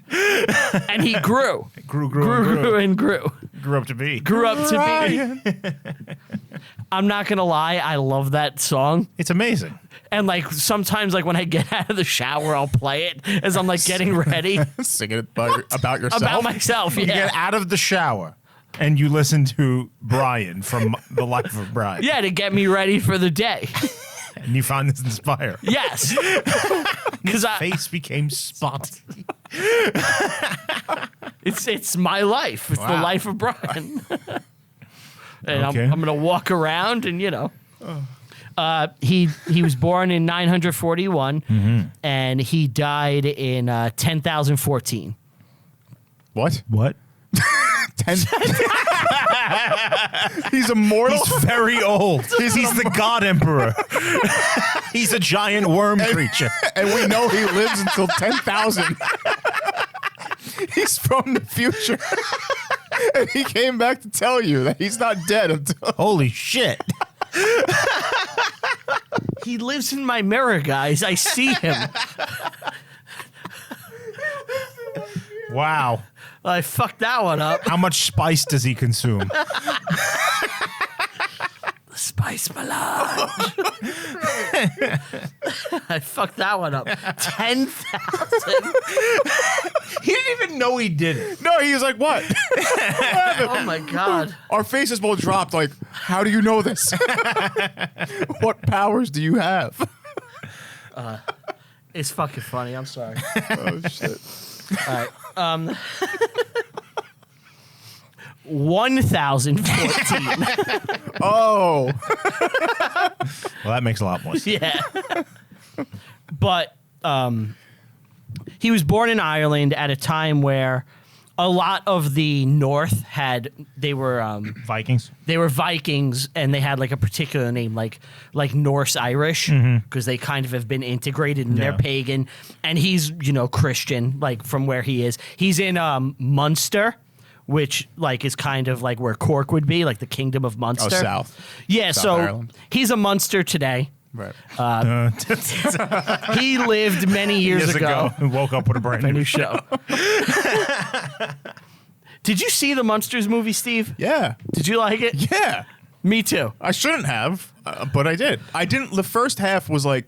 and he grew. Grew and grew. Grew up to be. Grew up to be. I'm not going to lie, I love that song. It's amazing. And like sometimes like when I get out of the shower, I'll play it as I'm like getting ready Singing it about yourself. about myself. You Yeah. get out of the shower and you listen to Brian from The Life of Brian. Yeah, to get me ready for the day. And you find this inspiring. Yes. Because Face became spotty. it's my life. It's the Wow. life of Brian. And Okay. I'm gonna walk around and he was born in 941 and he died in 10,014. What? What? 10. He's immortal. He's very old. He's the God Emperor. He's a giant worm creature. And we know he lives until 10,000. He's from the future. And he came back to tell you that he's not dead until. Holy shit. He lives in my mirror, guys. I see him. Wow. I fucked that one up. How much spice does he consume? Spice melange. I fucked that one up. 10,000. He didn't even know he did it. No, he was like, what? Oh my god. Our faces both dropped like, how do you know this? What powers do you have? It's fucking funny. I'm sorry. Oh, shit. All right. 1,014. Oh. Well, that makes a lot more sense. Yeah. But he was born in Ireland at a time where a lot of the North they were Vikings. Vikings and they had like a particular name like Norse Irish because they kind of have been integrated and they're Yeah. pagan, and he's Christian like from where he is. He's in Munster, which like is kind of like where Cork would be, like the Kingdom of Munster. Oh, South. Yeah, South so Ireland. he's a Munster today. Right. He lived many years ago. Woke up with a brand A new new show. Did you see the Munsters movie, Steve? Yeah. Did you like it? Yeah. Me too. I shouldn't have, but I did. I didn't. The first half was like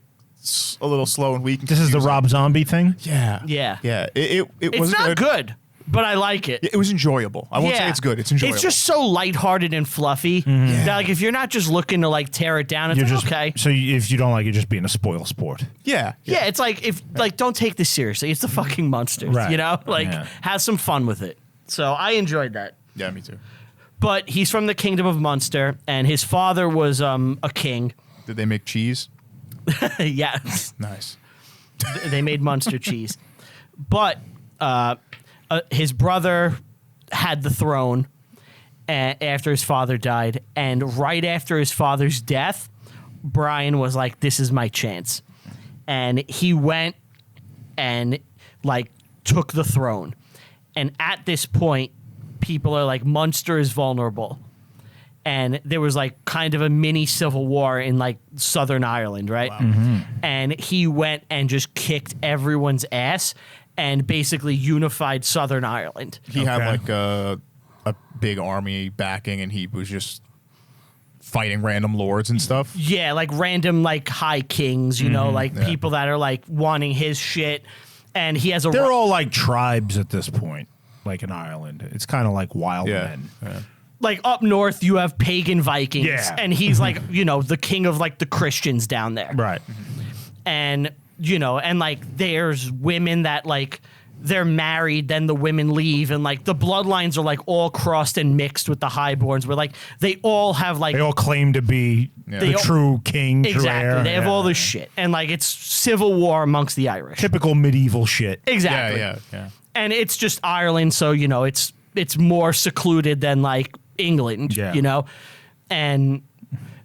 a little slow and weak. And This is the confusing. Rob Zombie thing? Yeah. Yeah. Yeah. It It's was not good. but I like it. It was enjoyable. I won't say it's good. It's enjoyable. It's just so lighthearted and fluffy that like if you're not just looking to like tear it down, it's You're like, just okay. So if you don't like it, just being a spoil sport. Yeah. Yeah, it's like if like don't take this seriously. It's the fucking monsters, Right. you know? Like Yeah. have some fun with it. So I enjoyed that. Yeah, me too. But he's from the Kingdom of Munster, and his father was a king. Did they make cheese? Yeah, Nice. they made Munster cheese. But his brother had the throne after his father died, and right after his father's death, Brian was like, "This is my chance," and he went and like took the throne. And at this point, people are like, Munster is vulnerable. And there was like kind of a mini civil war in like Southern Ireland, right? Wow. And he went and just kicked everyone's ass and basically unified Southern Ireland. He had Okay. like a big army backing, and he was just fighting random lords and stuff. Yeah, like random like high kings, you know, like Yeah. people that are like wanting his shit. And he has a They're all like tribes at this point, like in Ireland. It's kind of like wild men. Yeah. like up north you have pagan Vikings, Yeah. and he's like, you know, the king of like the Christians down there. Right. And you know, and like there's women that like they're married, then the women leave, and like the bloodlines are like all crossed and mixed with the highborns, where like they all have like They all claim to be Yeah. the They all- true king. true exactly heir. they have Yeah. all this shit, and like it's civil war amongst the Irish. Typical medieval shit. Exactly. Yeah. And it's just Ireland, so you know it's more secluded than like England, Yeah. you know. And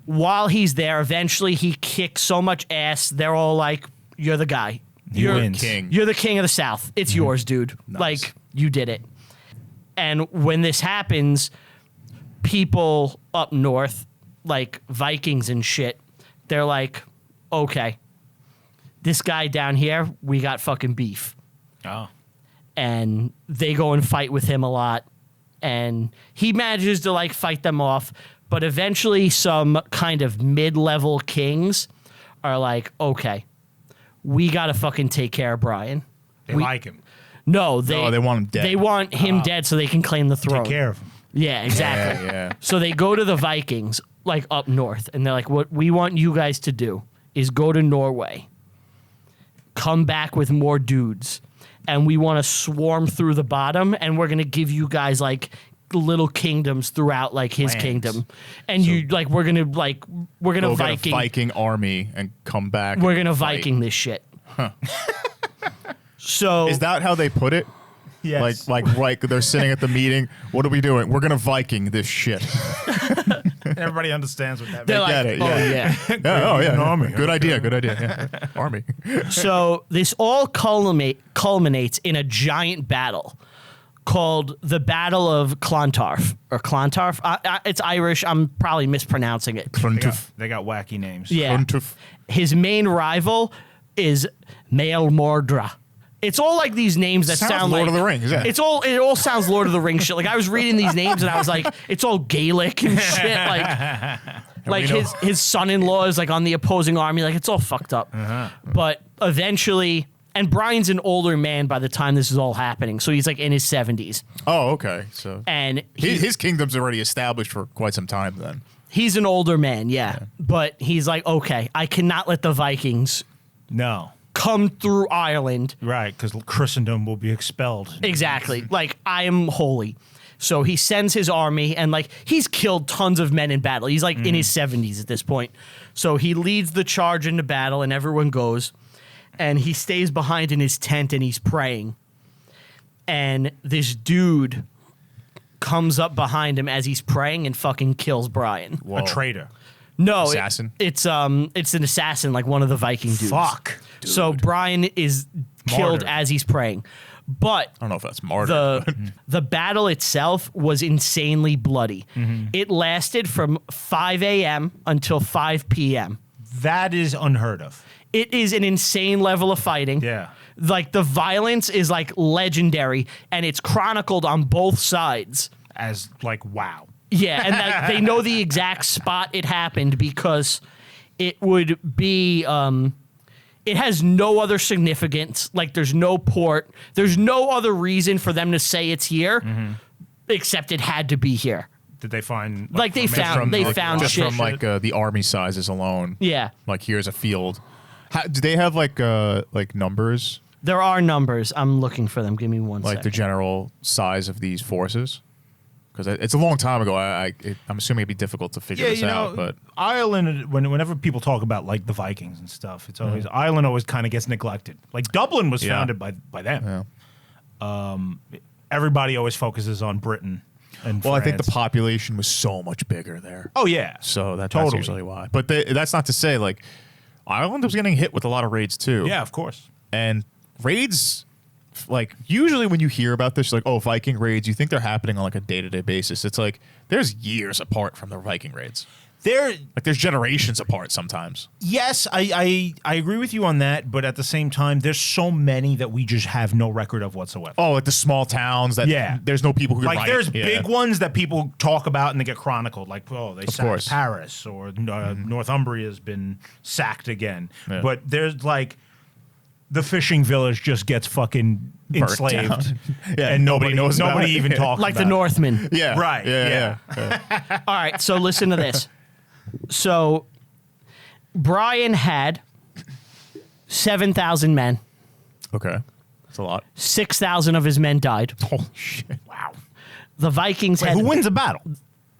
while he's there, eventually he kicks so much ass, they're all like, "You're the guy. He You're wins. King. You're the king of the South. It's yours, dude. Like you did it." And when this happens, people up north, like Vikings and shit, they're like, "Okay, this guy down here, we got fucking beef." Oh. And they go and fight with him a lot, and he manages to like fight them off, but eventually some kind of mid-level kings are like, "Okay, we gotta fucking take care of Brian." They We- like him. No, they want him dead. They want him dead so they can claim the throne. Take care of him. Yeah, exactly. Yeah. So they go to the Vikings, like up north, and they're like, "What we want you guys to do is go to Norway, come back with more dudes, and we want to swarm through the bottom, and we're gonna give you guys like little kingdoms throughout like his Lands. kingdom, and you like we're gonna Go get a Viking army and come back. we're and gonna fight. Viking this shit." So Is that how they put it? Yes. Like they're sitting at the meeting. What are we doing? We're gonna Viking this shit. Everybody understands what that they're means. like, get it, "Oh yeah. yeah." Yeah, oh yeah. An army. Good idea. Good idea. Yeah. Army. So this all culminates in a giant battle called the Battle of Clontarf or Clontarf. It's Irish. I'm probably mispronouncing it. They got wacky names. Yeah. Clontarf. His main rival is Mael Mordra. It's all like these names that Sounds sound Lord like of the Rings, yeah. It all sounds Lord of the Rings shit. Like I was reading these names and I was like, it's all Gaelic and shit. Like know- his son-in-law is like on the opposing army. Like it's all fucked up. But eventually, and Brian's an older man by the time this is all happening, so he's like in his 70s, Oh, okay. So and his kingdom's already established for quite some time then. he's an older man, yeah. But he's like, okay, I cannot let the Vikings No. come through Ireland. Right, because Christendom will be expelled. Exactly. Like, I am holy. So he sends his army, and like he's killed tons of men in battle. He's like in his 70s at this point. So he leads the charge into battle, and everyone goes. And he stays behind in his tent and he's praying. And this dude comes up behind him as he's praying and fucking kills Brian. Whoa. A traitor. No, Assassin? it's an assassin, like one of the Viking dudes. Fuck. So Brian is killed Martyr. as he's praying. But I don't know if that's martyr. the battle itself was insanely bloody. It lasted from 5 a.m. until 5 p.m. That is unheard of. It is an insane level of fighting. Yeah. Like the violence is like legendary, and it's chronicled on both sides. As like, wow. Yeah, and like they know the exact spot it happened because it would be it has no other significance. Like, there's no port. There's no other reason for them to say it's here, except it had to be here. Did they find Like, they found just shit. from like the army sizes alone. Yeah. Like, here's a field. Do they have like numbers? There are numbers. I'm looking for them. Give me one Like second. the general size of these forces? Because it's a long time ago. I'm assuming it'd be difficult to figure this out. But Ireland, whenever people talk about like the Vikings and stuff, it's always Ireland always kind of gets neglected. Like Dublin was founded by them. Yeah. Everybody always focuses on Britain and Well, France. I think the population was so much bigger there. Oh yeah, So that's Totally. usually why. But that's not to say like Ireland was getting hit with a lot of raids too. yeah, of course. And raids, like usually when you hear about this, like, oh, Viking raids, you think they're happening on like a day-to-day basis. It's like there's years apart from the Viking raids. There's generations apart sometimes. Yes, I agree with you on that, but at the same time, there's so many that we just have no record of whatsoever. Oh, like the small towns that there's no people who can Like write. there's Yeah. big ones that people talk about and they get chronicled, like they sacked course. Paris or Northumbria has been sacked again. Yeah. But there's like the fishing village just gets fucking enslaved, down. Yeah, and nobody knows about nobody it. even Yeah. talks like about the Northmen. Yeah. Right, Yeah. All right, so listen to this. So Brian had 7,000 men. Okay. That's a lot. 6,000 of his men died. Holy shit. Wow. The Vikings Wait, had who wins a battle?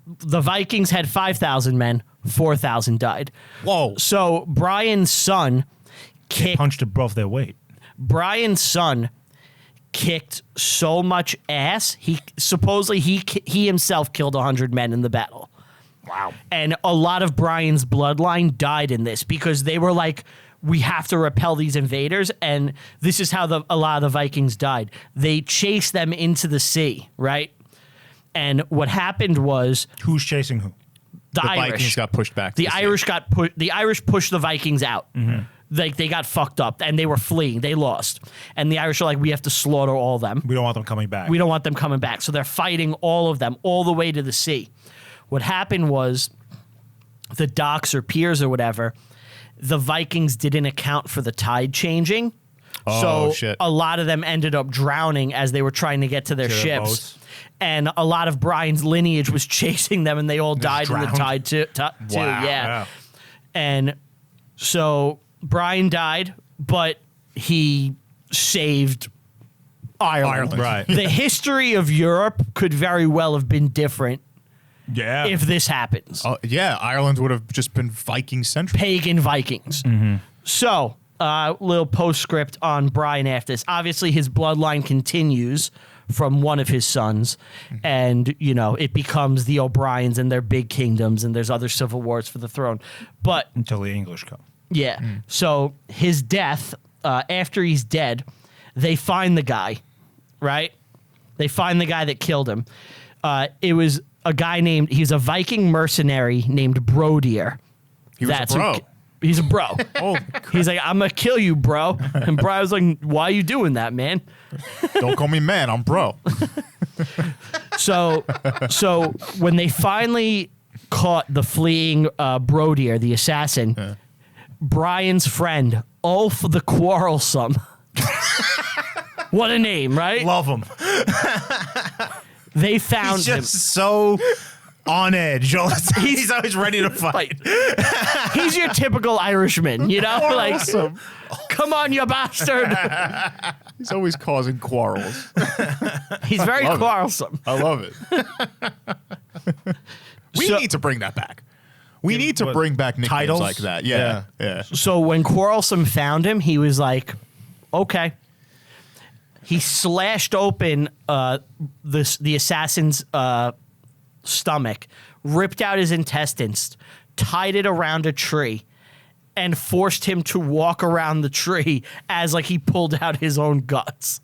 the Vikings had 5,000 men. 4,000 died. Whoa! So Brian's son kicked. Punched above their weight. Brian's son kicked so much ass. He himself killed 100 men in the battle. Wow. And a lot of Brian's bloodline died in this because they were like, we have to repel these invaders. And this is how a lot of the Vikings died. They chased them into the sea, right? And what happened was Who's chasing who? the Vikings Irish got pushed back. The Irish the Irish pushed the Vikings out. Like they got fucked up and they were fleeing. They lost. And the Irish are like, we have to slaughter all of them. We don't want them coming back. We don't want them coming back. So they're fighting all of them all the way to the sea. What happened was the docks or piers or whatever, the Vikings didn't account for the tide changing. Oh, So shit. a lot of them ended up drowning as they were trying to get to their To their ships. boats. And a lot of Brian's lineage was chasing them and they all died in the drowned? tide too. Wow. Yeah. And so Brian died, but he saved Ireland. Right. The history of Europe could very well have been different Yeah. if this happens. Yeah, Ireland would have just been Viking central. Pagan Vikings. So, little postscript on Brian after this. Obviously, his bloodline continues from one of his sons, and it becomes the O'Briens and their big kingdoms, and there's other civil wars for the throne. But Until the English come. yeah, so his death, after he's dead, they find the guy, right? They find the guy that killed him. It was a guy he's a Viking mercenary named Brodier. He was a bro. He's a bro. Oh, He's like, I'm going to kill you, bro. And Brian was like, why are you doing that, man? don't call me man. I'm bro. So when they finally caught the fleeing Brodier, the assassin, Brian's friend, Ulf the Quarrelsome. What a name, right? Love him. They found He's him. just so on edge. He's always ready to fight. He's your typical Irishman, like, come on, you bastard. He's always causing quarrels. He's very Love it. quarrelsome. I love it. We So- need to bring that back. We need to what, bring back nicknames titles? like that. Yeah. So when Quarrelsome found him, he was like, okay. He slashed open the assassin's stomach, ripped out his intestines, tied it around a tree, and forced him to walk around the tree as like he pulled out his own guts.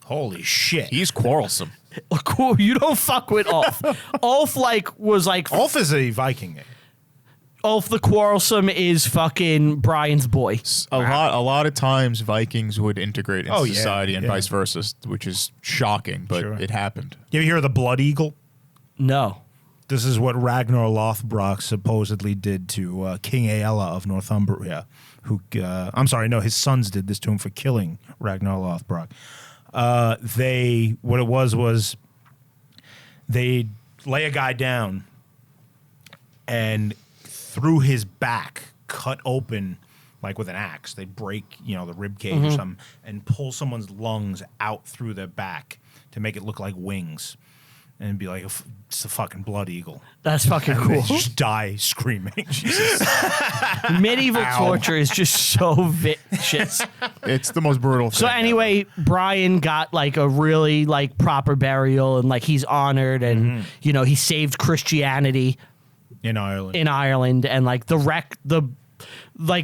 Holy shit. He's quarrelsome. Cool, you don't fuck with Ulf. Ulf was like Ulf is a Viking name. Ulf the Quarrelsome is fucking Brian's boy. A lot of times Vikings would integrate into Oh, yeah, society and yeah. vice versa, which is shocking, but Sure. it happened. You ever hear of the Blood Eagle? No. This is what Ragnar Lothbrok supposedly did to King Aella of Northumbria, who, his sons did this to him for killing Ragnar Lothbrok. What it was they lay a guy down and through his back cut open, like with an axe. They break, the rib cage or something, and pull someone's lungs out through their back to make it look like wings. And be like, it's a fucking blood eagle. That's fucking And cool. they just die screaming. Jesus. Medieval torture is just so vicious. It's the most brutal thing. So anyway, Brian got like a really like proper burial, and like he's honored, and he saved Christianity In and Ireland. like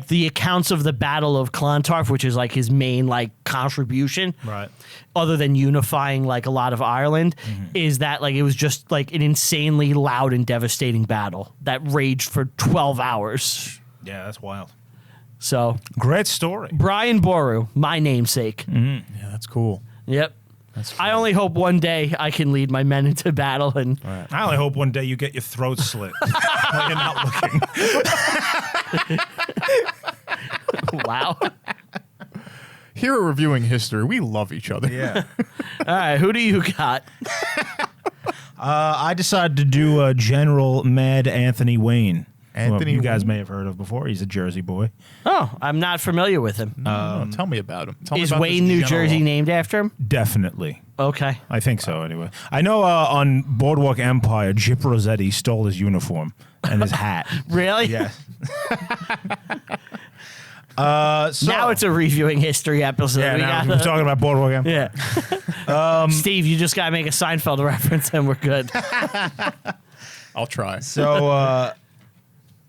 the accounts of the Battle of Clontarf, which is like his main like contribution, Right. other than unifying like a lot of Ireland, is that like it was just like an insanely loud and devastating battle that raged for 12 hours. Yeah, that's wild. So Great story. Brian Boru, my namesake. Yeah, that's cool. Yep. I only hope one day I can lead my men into battle and I only hope one day you get your throat slit while you're not looking. wow. Here at Reviewing History, we love each other. Yeah. All right, who do you got? I decided to do General Mad Anthony Wayne. Anthony who you guys Wayne? may have heard of before. He's a Jersey boy. Oh, I'm not familiar with him. Tell me about him. Tell me Is about Wayne, this New general. Jersey named after him? Definitely. Okay. I think so, anyway. I know on Boardwalk Empire, Jip Rossetti stole his uniform and his hat. Really? Yeah. Now it's a reviewing history episode. Yeah, We now gotta- we're talking about Boardwalk Empire. Yeah. Steve, you just gotta make a Seinfeld reference and we're good. I'll try. So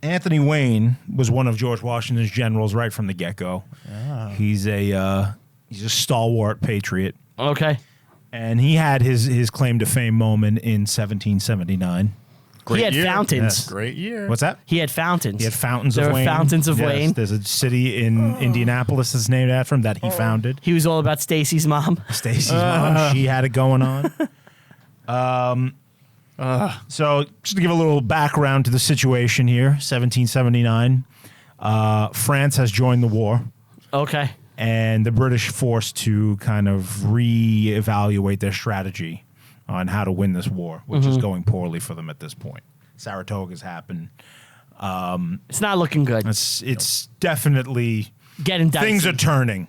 Anthony Wayne was one of George Washington's generals right from the get-go. He's a stalwart patriot, Okay. and he had his claim to fame moment in 1779. He had year. fountains. Yes. Great year. What's that? He had fountains. He had fountains There of were Wayne. fountains of Yes, Wayne. There's a city in Indianapolis that's named after him that he founded. He was all about Stacy's mom. Stacy's mom, she had it going on. So just to give a little background to the situation here, 1779, France has joined the war, Okay. and the British forced to kind of reevaluate their strategy on how to win this war, which is going poorly for them at this point. Saratoga's happened. It's not looking good. It's definitely Getting dicey. things are turning.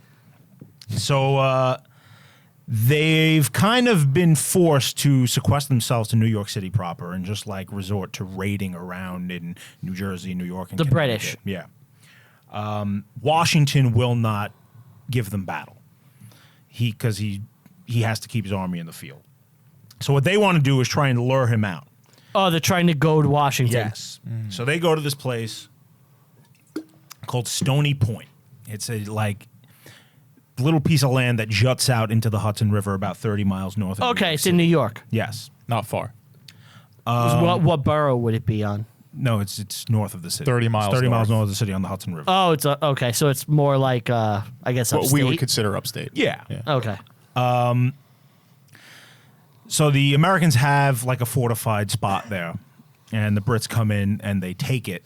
So they've kind of been forced to sequester themselves to New York City proper and just like resort to raiding around in New Jersey, New York, and The Connecticut. British. Yeah. Washington will not give them battle. Because he has to keep his army in the field. So what they want to do is try and lure him out. Oh, they're trying to go to Washington. Yes. So they go to this place called Stony Point. It's a like little piece of land that juts out into the Hudson River about 30 miles north of New Okay, York it's City. in New York. Yes. Not far. What borough would it be on? No, it's north of the city. 30 miles 30 miles north. north of the city on the Hudson River. Oh, it's okay. So it's more like I guess What upstate. we would consider upstate. yeah. Okay. So the Americans have like a fortified spot there, and the Brits come in and they take it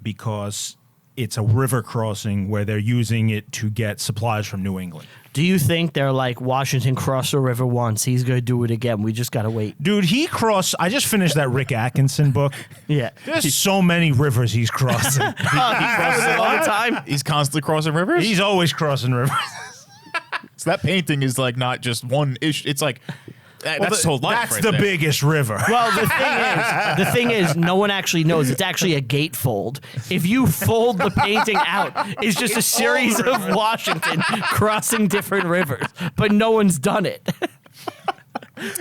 because it's a river crossing where they're using it to get supplies from New England. Do you think they're like Washington crossed the river once? He's gonna do it again. We just gotta wait. Dude, I just finished that Rick Atkinson book. Yeah. There's so many rivers he's crossing. He crosses it all the time. He's constantly crossing rivers. He's always crossing rivers. So that painting is like not just one issue. It's like that's his whole life. That's right the there. biggest river. Well, the thing is, no one actually knows. It's actually a gatefold. If you fold the painting out, it's just a series of Washington crossing different rivers, but no one's done it.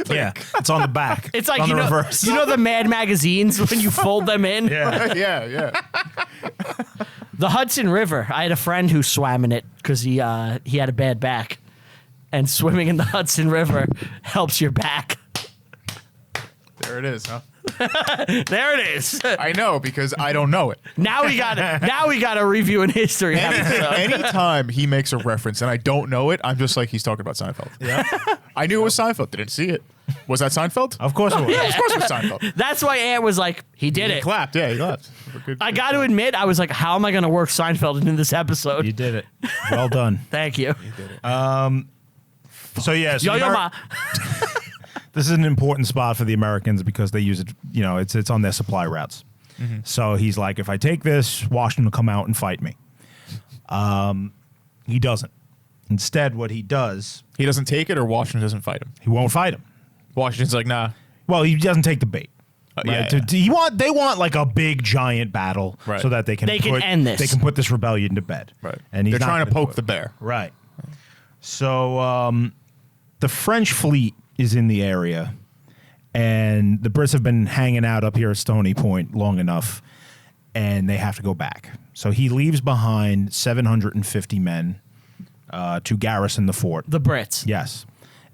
Yeah, it's on the back. It's like on you the know, reverse. you know the Mad magazines when you fold them in. Yeah. yeah. The Hudson River. I had a friend who swam in it because he had a bad back, and swimming in the Hudson River helps your back. There it is, huh? There it is. I know because I don't know it. Now we got a review in history episode. Anytime he makes a reference and I don't know it, I'm just like, he's talking about Seinfeld. Yeah. I knew it was Seinfeld. Didn't see it. Was that Seinfeld? Of course it was. Yeah, of course it was Seinfeld. That's why Ant was like, he did He it. clapped. Yeah, he clapped. I got to admit, I was like, how am I going to work Seinfeld into this episode? You did it. Well done. Thank you. So yeah, so Yo-yo ma. this is an important spot for the Americans because they use it. You know, it's on their supply routes. So he's like, if I take this, Washington will come out and fight me. He doesn't. Instead, what he does, He doesn't take it, or Washington doesn't fight him. he won't fight him. Washington's like, nah. Well, he doesn't take the bait. Yeah, Right? They want like a big giant battle Right. so that they can end this. They can put this rebellion to bed. Right. And he's they're not trying to gonna poke do the it. bear. Right. So the French fleet is in the area, and the Brits have been hanging out up here at Stony Point long enough, and they have to go back. So he leaves behind 750 men to garrison the fort. The Brits. Yes.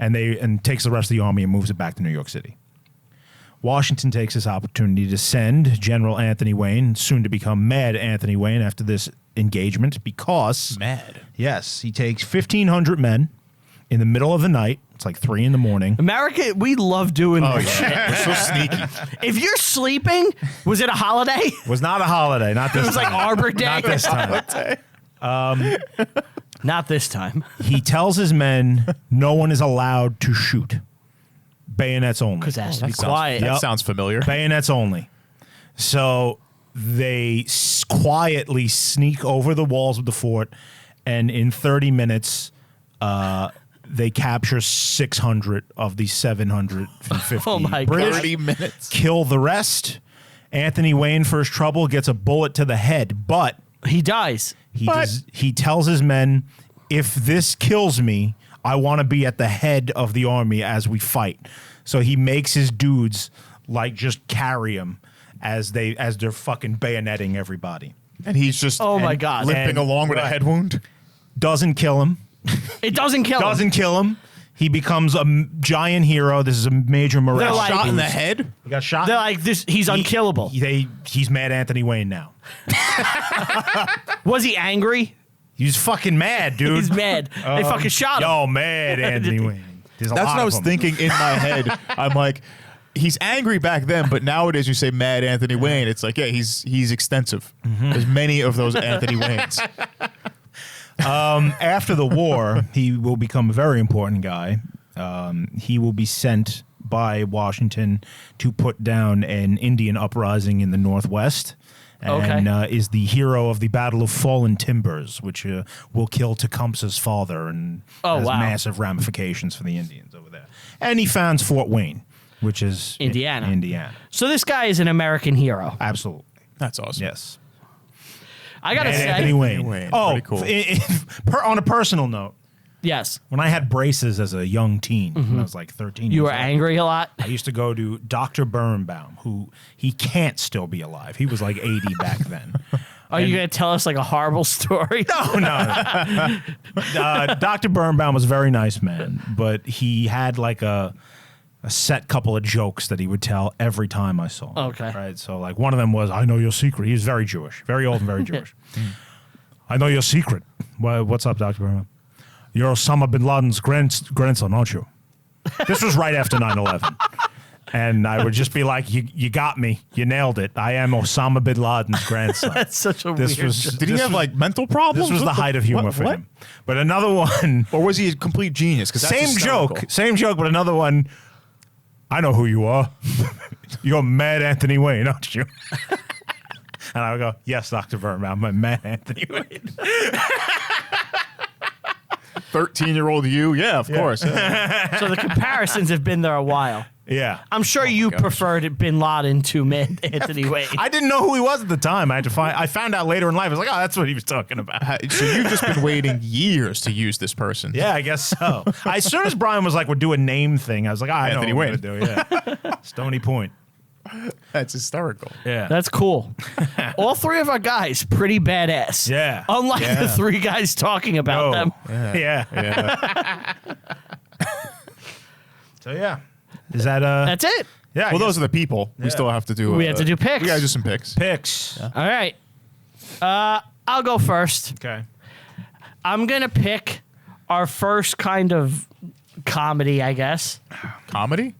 And takes the rest of the army and moves it back to New York City. Washington takes this opportunity to send General Anthony Wayne, soon to become Mad Anthony Wayne, after this engagement because... Mad. Yes, he takes 1,500 men in the middle of the night. It's like 3 in the morning. America, we love doing Oh, this shit. yeah. We're so sneaky. If you're sleeping, was it a holiday? Was not a holiday. Not this It was like time. Arbor Day. Not this time. Not this time. He tells his men no one is allowed to shoot. Bayonets only. Because it has to be That sounds- quiet. That Yep. sounds familiar. Bayonets only. So they quietly sneak over the walls of the fort, and in 30 minutes, they capture 600 of the 750 Oh my British. 30 minutes. Kill the rest. Anthony Wayne, for his trouble, gets a bullet to the head, but He dies. he tells his men, if this kills me, I want to be at the head of the army as we fight. So he makes his dudes like just carry him as they're fucking bayoneting everybody. And he's just Oh my God. limping And- along with a right. head wound. Doesn't kill him. It doesn't kill him. Doesn't kill him. He becomes a giant hero. This is a major morale. They're like- Shot in the head. He got shot. They're like, this. He's unkillable. He's Mad Anthony Wayne now. Was he angry? He's fucking mad, dude. He's mad. They fucking shot him. Yo, Mad Anthony Wayne. There's a That's lot what I of was them. thinking in my head. I'm like, he's angry back then, but nowadays you say Mad Anthony Wayne. It's like, yeah, he's extensive. There's many of those Anthony Waynes. After the war, he will become a very important guy. He will be sent by Washington to put down an Indian uprising in the Northwest. And is the hero of the Battle of Fallen Timbers, which will kill Tecumseh's father and has wow. massive ramifications for the Indians over there. And he founds Fort Wayne, which is Indiana. Indiana. So this guy is an American hero. Absolutely. That's awesome. Yes. I gotta And say, Anthony Wayne. Wayne, Oh, pretty cool. On a personal note, yes, when I had braces as a young teen, when I was like 13 you years were old, angry a lot. I used to go to Dr. Birnbaum, who he can't still be alive. He was like 80 back then. Are you gonna tell us like a horrible story? No. Dr. Birnbaum was a very nice man, but he had like a set couple of jokes that he would tell every time I saw him. Okay. Right. So like one of them was, I know your secret. He was very Jewish, very old and very Jewish. I know your secret. What's up, Dr. Birnbaum? You're Osama bin Laden's grandson, aren't you? This was right after 9/11. And I would just be like, you got me. You nailed it. I am Osama bin Laden's grandson. That's such a This weird. was joke. Did he have like mental problems? This was What the height of humor what- for what? him. But another one, Or was he a complete genius? 'Cause that's same joke, but another one. I know who you are. You're Mad Anthony Wayne, aren't you? And I would go, yes, Dr. Birnbaum, I'm Mad Anthony Wayne. 13-year-old you? Yeah, of course. Yeah. So the comparisons have been there a while. Yeah. I'm sure you gosh. preferred Bin Laden to Anthony Wayne. I didn't know who he was at the time. I found out later in life. I was like, oh, that's what he was talking about. So you've just been waiting years to use this person. Yeah, I guess so. As soon as Brian was like, we'll do a name thing, I was like, I know Anthony what we're Wayne. gonna do. Yeah. Stony Point. That's hysterical. Yeah. That's cool. All three of our guys, pretty badass. Yeah. Unlike Yeah. the three guys talking about them. Yeah. Yeah. So yeah. Is that That's it. Yeah. I Well, guess those are the people. We still have to do. We have to do picks. We gotta do some picks. picks. All right. I'll go first. Okay. I'm going to pick our first kind of comedy, I guess. Comedy?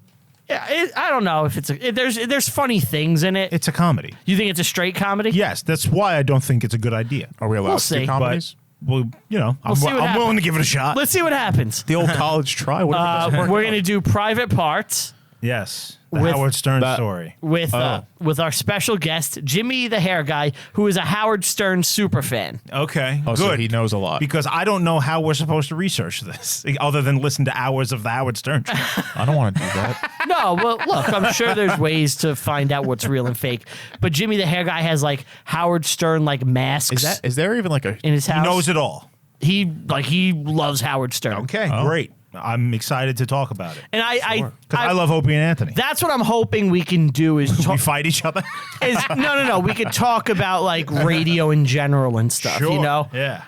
Yeah, I don't know if it's there's funny things in it. It's a comedy. You think it's a straight comedy? Yes, that's why I don't think it's a good idea. Are we allowed We'll to see. do comedies? Well, I'm see what willing happens. to give it a shot. Let's see what happens. The old college try. What if it doesn't work We're out? going to do Private Parts Yes. The With Howard Stern that- story. with our special guest, Jimmy the Hair Guy, who is a Howard Stern super fan. Okay. Oh, good. so he knows a lot. Because I don't know how we're supposed to research this other than listen to hours of the Howard Stern show. I don't want to do that. No, well, look, I'm sure there's ways to find out what's real and fake. But Jimmy the Hair Guy has like Howard Stern like masks Is there even like a? in his He house. knows it all. He loves Howard Stern. Okay, Oh. great. I'm excited to talk about it. And Because I love Opie and Anthony. that's what I'm hoping we can do is We talk. fight each other. No. We could talk about like radio in general and stuff, you know, Yeah.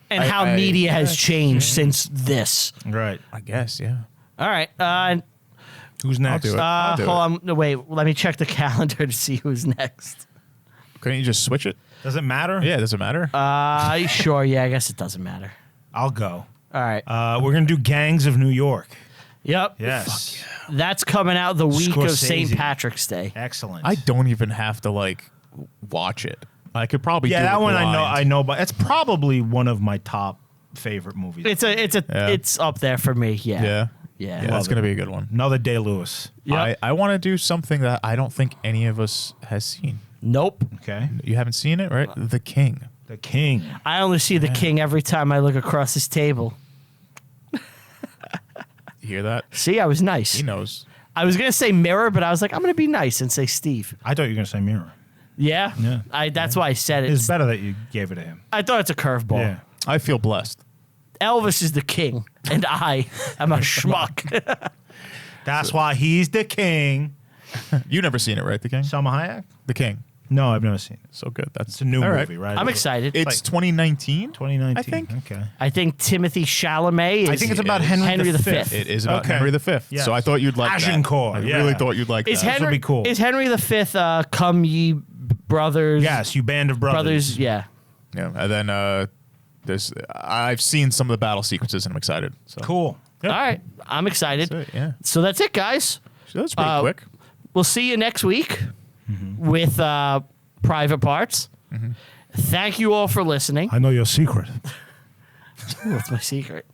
and how I- media has changed since this. Right. I guess, yeah. All right. Who's next? do it. I'll do Hold on. No, wait. Let me check the calendar to see who's next. Couldn't you just switch it? Does it matter? Yeah, does it matter? Sure. Yeah, I guess it doesn't matter. I'll go. All right. We're going to do Gangs of New York. Yep. Yes. That's coming out the week of St. Scorsese. Patrick's Day. Excellent. I don't even have to like watch it. I could probably do that it one blind. I know, but it's probably one of my top favorite movies. It's up there for me. Yeah. Yeah. Yeah. Yeah, that's it. gonna be a good one. Another Day-Lewis. Yep. I want to do something that I don't think any of us has seen. Nope. Okay. You haven't seen it, right? The King. The King. I only see the king every time I look across his table. You hear that? See, I was nice. He knows. I was gonna say Mirror, but I was like, I'm gonna be nice and say Steve. I thought you were going to say Mirror. Yeah. Yeah. That's why I said it. It's better that you gave it to him. I thought it's a curveball. Yeah. I feel blessed. Elvis is the king, and I am a schmuck. That's why he's the king. You never seen it, right? The King. Selma Hayek? The King. No, I've never seen it. So good. That's It's a new all movie, right? I'm excited. It's 2019. 2019. I think. Okay. I think Timothy Chalamet is. I think it's about is. Henry the V. Fifth. It is about Okay. Henry V. Yes. So I thought you'd like Agincourt, that. I yeah. really thought you'd like Is that. Henry be cool. Is Henry V? Come ye brothers. Yes, you band of brothers. Yeah. Yeah. And then I've seen some of the battle sequences and I'm excited. So Cool. All right. I'm excited. That's it, yeah. So that's it, guys. So that's pretty quick. We'll see you next week with Private Parts. Thank you all for listening. I know your secret. What's my secret?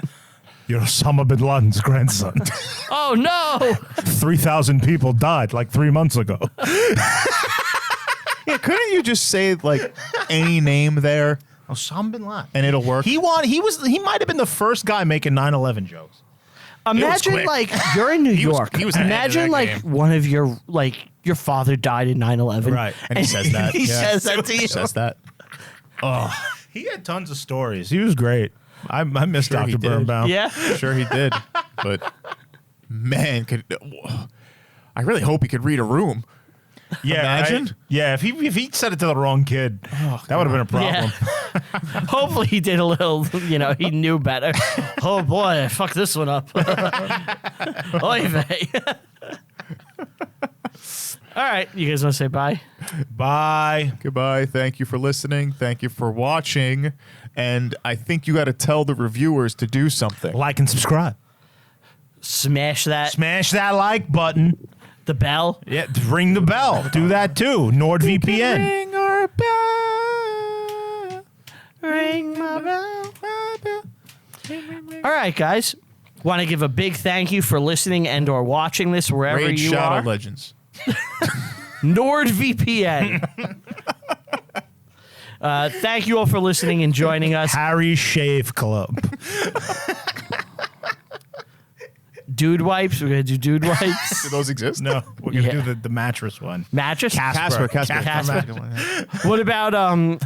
You're Osama bin Laden's grandson. Oh, no. 3,000 people died like 3 months ago. Yeah, couldn't you just say like any name there Osama bin Laden. and it'll work? He might have been the first guy making 9/11 jokes. Imagine, quick. like, you're in New York. he was ahead of Imagine, that like, game. one of your father died in 9/11. Right. And he says that. He Yeah. says that to you. He says that. He had tons of stories. He was great. I miss Sure he Dr. did. Birnbaum. Yeah. Sure he did. But man, I really hope he could read a room. Yeah, Imagine? right? Yeah, if he said it to the wrong kid, that would have been a problem. Yeah. Hopefully he did a little, he knew better. Oh boy, I fucked this one up. Oy vey. All right, you guys want to say bye? Bye. Goodbye. Thank you for listening. Thank you for watching. And I think you got to tell the reviewers to do something. Like and subscribe. Smash that, Smash that like button. the bell. Yeah, ring the bell. Do that too. NordVPN. Ring our bell. Ring my bell. All right, guys. Want to give a big thank you for listening and or watching this wherever Raid you Shadow are. Legends. NordVPN. Thank you all for listening and joining us. Harry Shave Club. Dude wipes. We're going to do dude wipes. Do those exist? No, we're going to Yeah. do the mattress one. Mattress? Casper. Casper. What about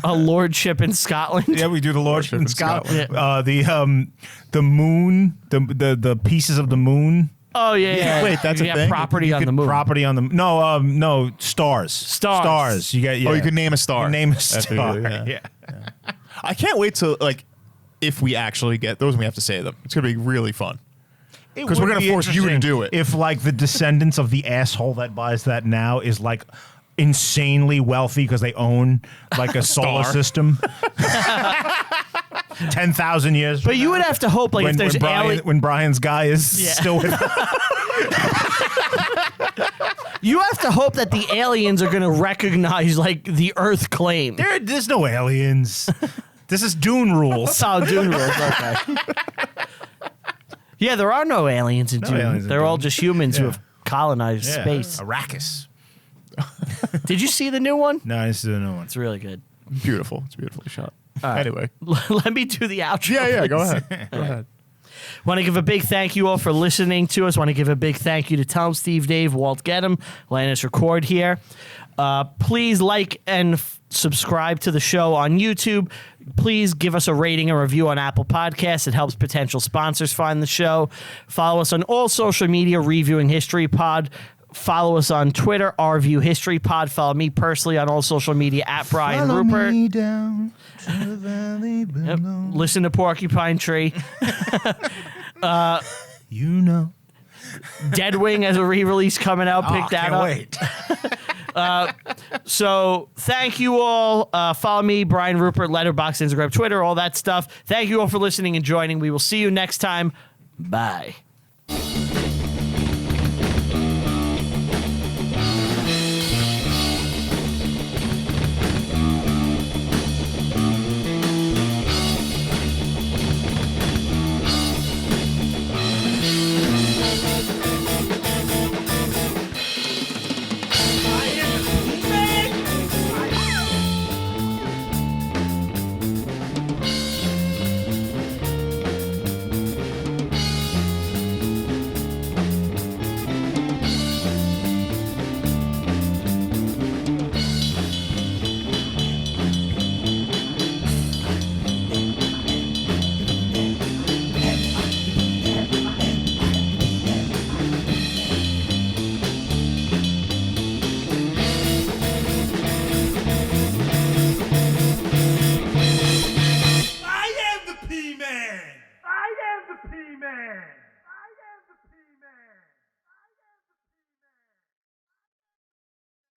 a lordship in Scotland? Yeah, we do the Lordship in in Scotland. Scotland. The moon, the pieces of the moon. Oh, yeah. Wait, that's a You thing? property on the moon. Property on the no stars. Stars. You get Oh, you can name a star. name a That's star. what you do, Yeah. I can't wait to if we actually get those and we have to say them. It's gonna be really fun. Because we're going to force you to do it. If like the descendants of the asshole that buys that now is like insanely wealthy because they own like a solar system. 10,000 years. But you would have to hope, like, if there's when Brian's guy is still with you have to hope that the aliens are going to recognize, like, the Earth claim. There's no aliens. This is Dune rules. Oh, Dune rules. Okay. Yeah, there are no aliens in Dune. aliens in They're all Dune. just humans who have colonized space. Arrakis. Did you see the new one? No, this is a new one. It's really good. Beautiful. It's beautifully shot. right. Anyway. Let me do the outro. Yeah, go please. ahead. Go ahead. Want to give a big thank you all for listening to us. Want to give a big thank you to Tom, Steve, Dave, Walt Gedham, letting us record here. Please like and subscribe to the show on YouTube. Please give us a rating and review on Apple Podcasts. It helps potential sponsors find the show. Follow us on all social media, Reviewing History Pod. Follow us on Twitter, RView History Pod. Follow me personally on all social media at Brian Rupert. Me down to the valley below. Yep. Listen to Porcupine Tree. You know. Dead Wing as a re-release coming out. Pick that can't up. wait. So thank you all. Follow me, Brian Rupert, Letterboxd, Instagram, Twitter, all that stuff. Thank you all for listening and joining. We will see you next time. Bye. I am the P-Man!